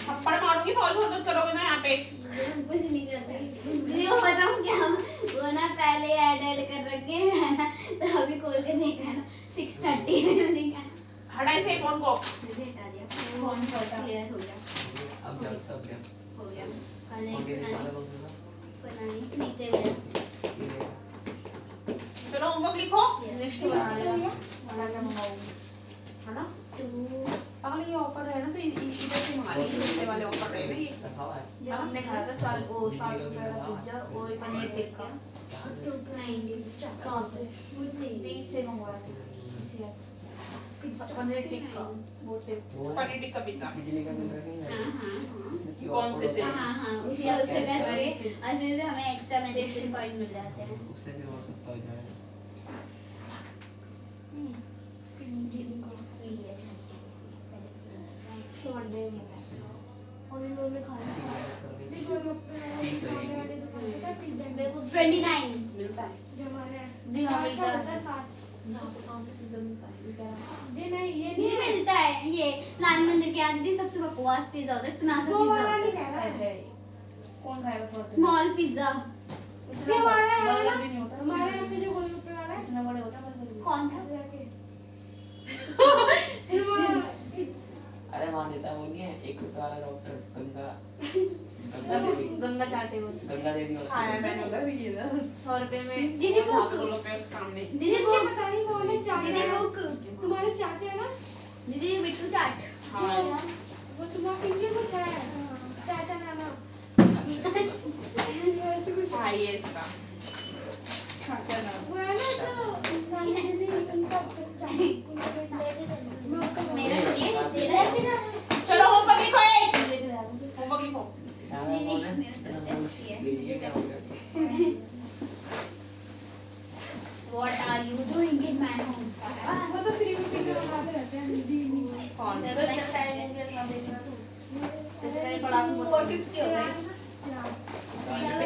थप्पड़ मारूंगी फॉल्स मत करोगे ना यहाँ पे। कुछ नहीं करते दीदी वो बताऊँ क्या वो ना पहले ऐड कर रखे है ना तो अभी खोल के देखा ना 6:30 में देखा हटा इसे फोन को। दीदी हटा दिया फोन क्लियर हो गया अब जब तब जब हो गया कल फोन के निकाले एक बोल दूंगा बनानी नीचे गया ये देखा चलो होमवर्क लिखो। लिस्ट बना लिया बना के मंगाऊंगी है ना? 2 अगले ये ऑफर है ना तो इधर से मंगा लेंगे। दूसरे वाले ऑफर रहे ना ये। रखा हुआ है जब हमने खाया था 60 रुपए का पिज्जा और पनीर टिक्का 290 कहाँ से 30 से मंगवाया था पनीर टिक्का वो से वो पनीर टिक्का पिज्जा। बिजली का बिल रखेंगे इसमें QR कौन से कोड से? होता है। हाँ हाँ उसी उससे करके और फिर हमें एक्स्ट्रा मेडिसिन पॉइंट मिल जाते हैं उससे भी और सस्ता हो जाएगा तो वनडे में और इन लोगों ने खाया 30 रहेगी 29 मिलता है। नहीं हमें इधर सामने सीजन मिलता है ये मिलता है ये लाल मंदिर के आगे सबसे बकवास पिज्जा होता है इतना सा पिज्जा है कौन खाएगा सौ स्मॉल पिज्जा बर्गर भी नहीं होता हमारे यहाँ पे जो गोलगप्पे वाला है इतना बड़े होता है बर्गर भी कौन सा अरे वहाँ देता है वो नहीं है 1 रुपये वाला डॉक्टर गंगा देवी गंगा चाटे वाली गंगा देवी खाया हॉस्पिटल मैंने उधर भी इधर। 100 रुपए में दीदी वहाँ बुक पे बोलो पे उसके सामने। दीदी बुक पता नहीं कौन है चाट दीदी बुक तुम्हारे चाचा है ना दीदी बिट्टू चाट हाँ वो तुम्हारे इनके कुछ है चाचा नाना ऐसे कुछ भाई है इसका। वो है ना तो नानी दीदी उनका चाचा मेरा ये तेरा 450 हो गए।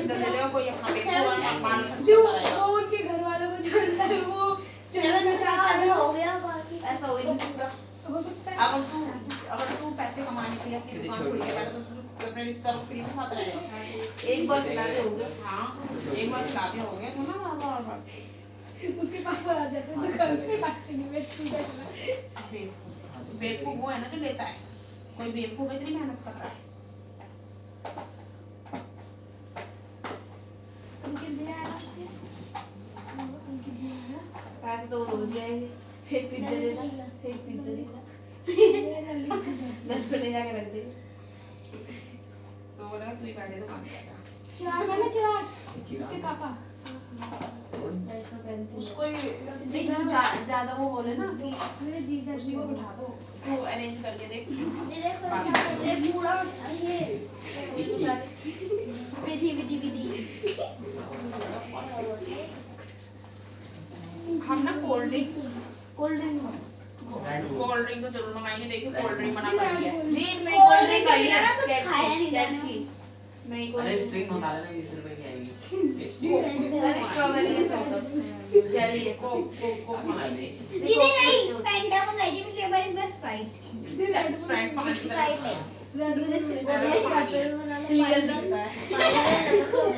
तो दे दो कोई अपना बेबू और मान जो वो उनके घर वालों को जानता है वो चलन में चाहता है हो गया बाकी ऐसा हो ही नहीं सकता। हो सकता है। अगर तू पैसे कमाने के लिए अपनी दुकान खोल के बैठा तो तू अपने रिश्ता फ्री में साथ रहेगा। एक बार खिला दे हो गया। हाँ एक बार खिला दे हो गया तो ना बार उसके पापा आ जाते हैं दुकान पे बातें नहीं बैठती है। बेवकूफ वो है ना जो लेता है। कोई बेवकूफ इतनी मेहनत कर रहा है। उनके दिया है आपके? उनके दिया है ना? पैसे तो रोज आएंगे, फिर पिज्जा देता, फिर पिज्जा देता, घर पे ले जाके रख दे। तो बोलेगा तू ही पैसे दुकान पे जाता। चिराग है ना चिराग? उसके पापा। उसको ज्यादा वो बोले ना कि मेरे जीजा उसी को बिठा दो तो अरेंज करके देख। ये बूढ़ा ये विधि विधि विधि हम ना कोल्ड ड्रिंक कोल्ड तो जरूर मंगाएंगे। देखिए कोल्ड ड्रिंक बना पाएंगे। नहीं मैं cold cold drink drink I ना है, कुछ कैच खाया नहीं कैच जाना। की। मैं अरे स्ट्रिंग मंगा लेना 20 रुपए की आएगी। अरे स्ट्रॉबेरी है सब जेली है। कोक मंगाएंगे। दीदी नहीं फैंटा मंगाई थी flavour is best Sprite Sprite पानी की स्प्राइट तरह है डू द चिल्ड्रन Clear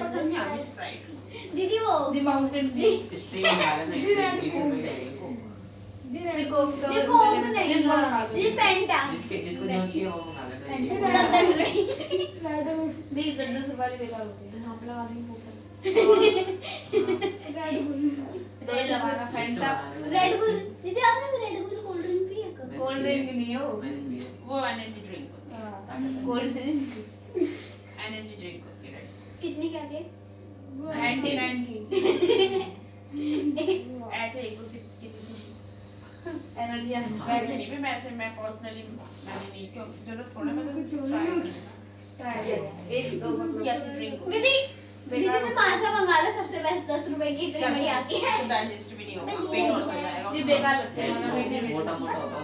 पसंद नहीं आती स्प्राइट। दीदी वो द माउंटेन व्यू स्ट्रिंग मंगा लेना 20 रुपए की आएगी। देखो देखो वो नहीं ये फैंटा जिसको जो चाहिए वो मंगा लेना। नहीं 10 रुपए वाली बेकार होती है। यहाँ पे लगा देंगे ऊपर। दो ही लगाना फैंटा। रेड बुल दीदी आपने red bull cold drink P है कभी कोल्ड ड्रिंक नहीं हो, वो energy drink cold drink energy drink होती है। कितनी क्या के 99 की ऐसे एक दूसरे किसी एनर्जी वैसे नहीं वैसे मैं पर्सनली मैंने नहीं क्यों जरूरत थोड़ा मैं तो ट्राई एक दो कैसी ड्रिंक दीदी दीदी तो मासा मंगा लो सबसे बेस्ट 10 रुपए की इतनी बड़ी आती है डाइजेस्ट भी नहीं होगा पेट और भर जाएगा ये बेकार लगता है मगर मोटा मोटा होता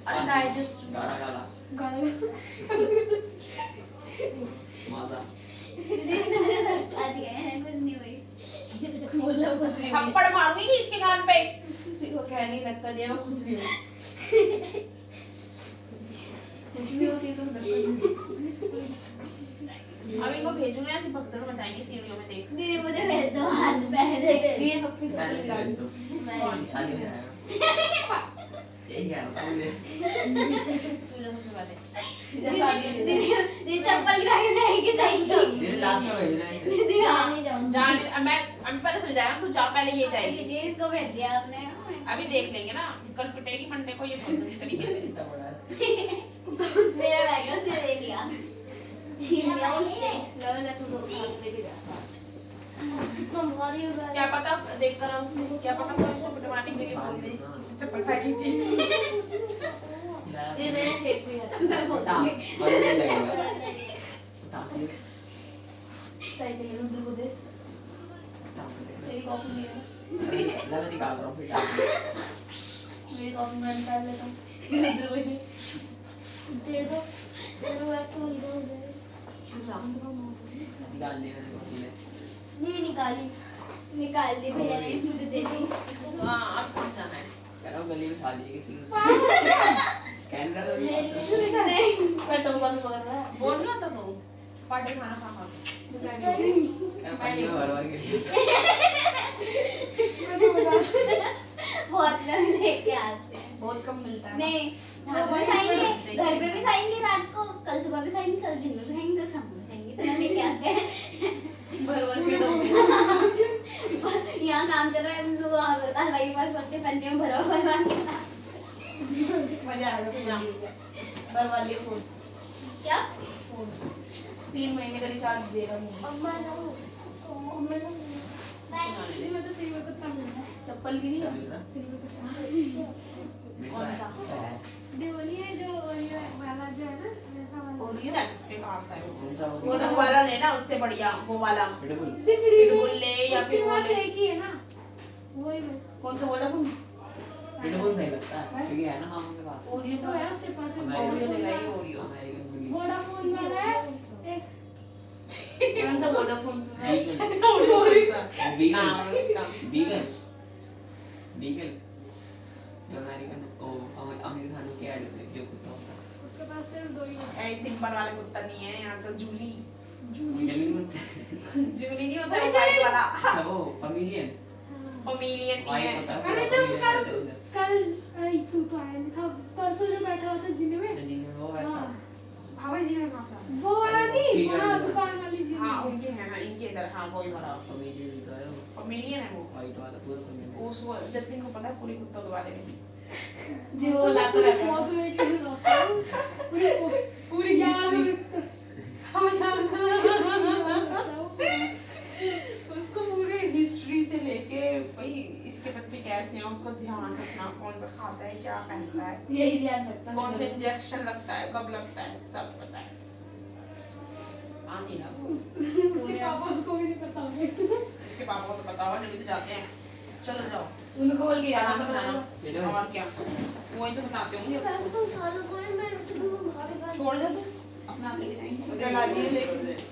है डाइजेस्ट गाढ़ा गाढ़ा मजा। दीदी इसने मुझे धक्का दिया है कुछ नहीं हुई बोला कुछ नहीं हुई। थप्पड़ मारूंगी इसके कान पे। को कह नहीं लगता दिया वो कुछ नहीं हुई। कुछ भी होती है तो धक्का अब इनको भेजूंगा ऐसे भगदड़ मचाएंगे सीढ़ियों में देख। दीदी मुझे भेज दो हाथ पहले ये सब कुछ पहले निकाल से तो शादी में आएगा यही है ना मुझे सीधा सबसे पहले सीधा शादी है। दीदी चप्पल गिरा के जाएगी ये लास्ट में भेज रहे हैं दीदी हाँ नहीं जाऊंगी जाने मैं अभी पहले समझ जाएगा तू जा पहले ये जाएगी। दीदी इसको भेज दिया आपने अभी देख लेंगे ना कल पिटेगी मंडे को ये बोल दूंगी तरीके से। इतना बड़ा है मेरा बैग उसने ले लिया छीन लिया उससे लगा जा तू दो हाथ लेके जा। क्या पता देख कर उसने क्या पता था उसको पिटवाने के लिए बोल दे चप्पल फेंकी थी। ये नहीं फेंक भी है उठा बंद नहीं लगेगा उठा साइकिल उधर को दे तेरी कॉफी नहीं है लगा निकाल रहा हूँ फिर मेरी कॉफी मैं निकाल लेता हूँ इधर को दे दे दो तेरे बैग तो इधर उधर निकाल देना देखो सीधे नहीं निकाल दी भैया ने मुझे दे दी हाँ आज कौन जाना है? कह रहा हूँ गली में शादी है किसी की कैमरा तो नहीं मैं टोपा तो पकड़ रहा है बोल ना तो तू पार्टी खाना खा खा के। भर भर के बहुत लोग लेके आते हैं बहुत कम मिलता है नहीं वो भी खाएंगे घर पे भी खाएंगे रात को कल सुबह भी खाएंगे कल दिन में भी खाएंगे कल शाम को भी खाएंगे तो लेके आते हैं भर भर के दोगे यहाँ काम चल रहा है हम लोग हलवाई के पास बच्चे पन्ने में भरा हुआ है मजा आ गया भर वाली फोन क्या 3 महीने का रिचार्ज दे रहा हूँ अम्मा जाओ मैं तो फ्री में कुछ मिलता है चप्पल की नहीं कौन सा? देवनी है जो ये वाला जो है ना वैसा वाला और ये चल बेकार सा है वो। कौन सा वो वाला लेना उससे बढ़िया वो वाला बिल्कुल फ्री पिटबुल ले या फिर वो वो ले। एक ही है ना वही में कौन सा वोडाफोन बिल्कुल सही लगता है क्योंकि है ना मामू के पास और ये तो है उसके पास ओरियो ले गई ओरियो। अमेरिकन ब्रीड वोडाफोन वाला है तुरंत वोडाफोन से वीगन नाम है उसका। वीगन वीगन जो अमेरिकन अमेरिकानों के ऐड में जो कुत्ता होता है उसके पास सिर्फ 2 ही है। ऐ सिंपल वाले कुत्ता नहीं है यहाँ से जूली जमीन में जूली नहीं होता है वाइट वाला अच्छा वो पमीलियन पोमेलियन नहीं वाइट है होता है अरे पूरा जब Pomeranian कल आई तू तो आया नहीं था, परसों जो बैठा हुआ था जिन में, जो जिन्हें वो वैसा हाँ, हवा जी में कहाँ से वो वाला नहीं, ठीक है, हाँ ठीक है। दुकान वाली जिन हाँ में। उनके हैं ना इनके इधर हाँ वही वाला पमीलियन भी तो है वो पोमेलियन है वो वाइट वाला पूरा पमीलियन उस वो जतिन को पता है पूरी कुत्तों के बारे में जो लाता रहता है बहुत लेके जाता हूँ। पूरी यार उसको पूरे हिस्ट्री से लेके भाई इसके बच्चे कैसे हैं उसको ध्यान रखना कौन सा खाता है क्या पहनता है यही ध्यान रखता कौन सा इंजेक्शन लगता है कब लगता है सब पता है आनी ना उसके पापा को भी नहीं पता होगा। उसके पापा को तो पता होगा जब भी तो जाते हैं चलो जाओ उनको बोल के खाना जाना बनाना चलो। और क्या वही तो बताते होंगे उसको। तुम खा लो कोई मैं तुम्हें भारी बात छोड़ दे तू अपना आप लेके जाएंगे जला दिए लेके।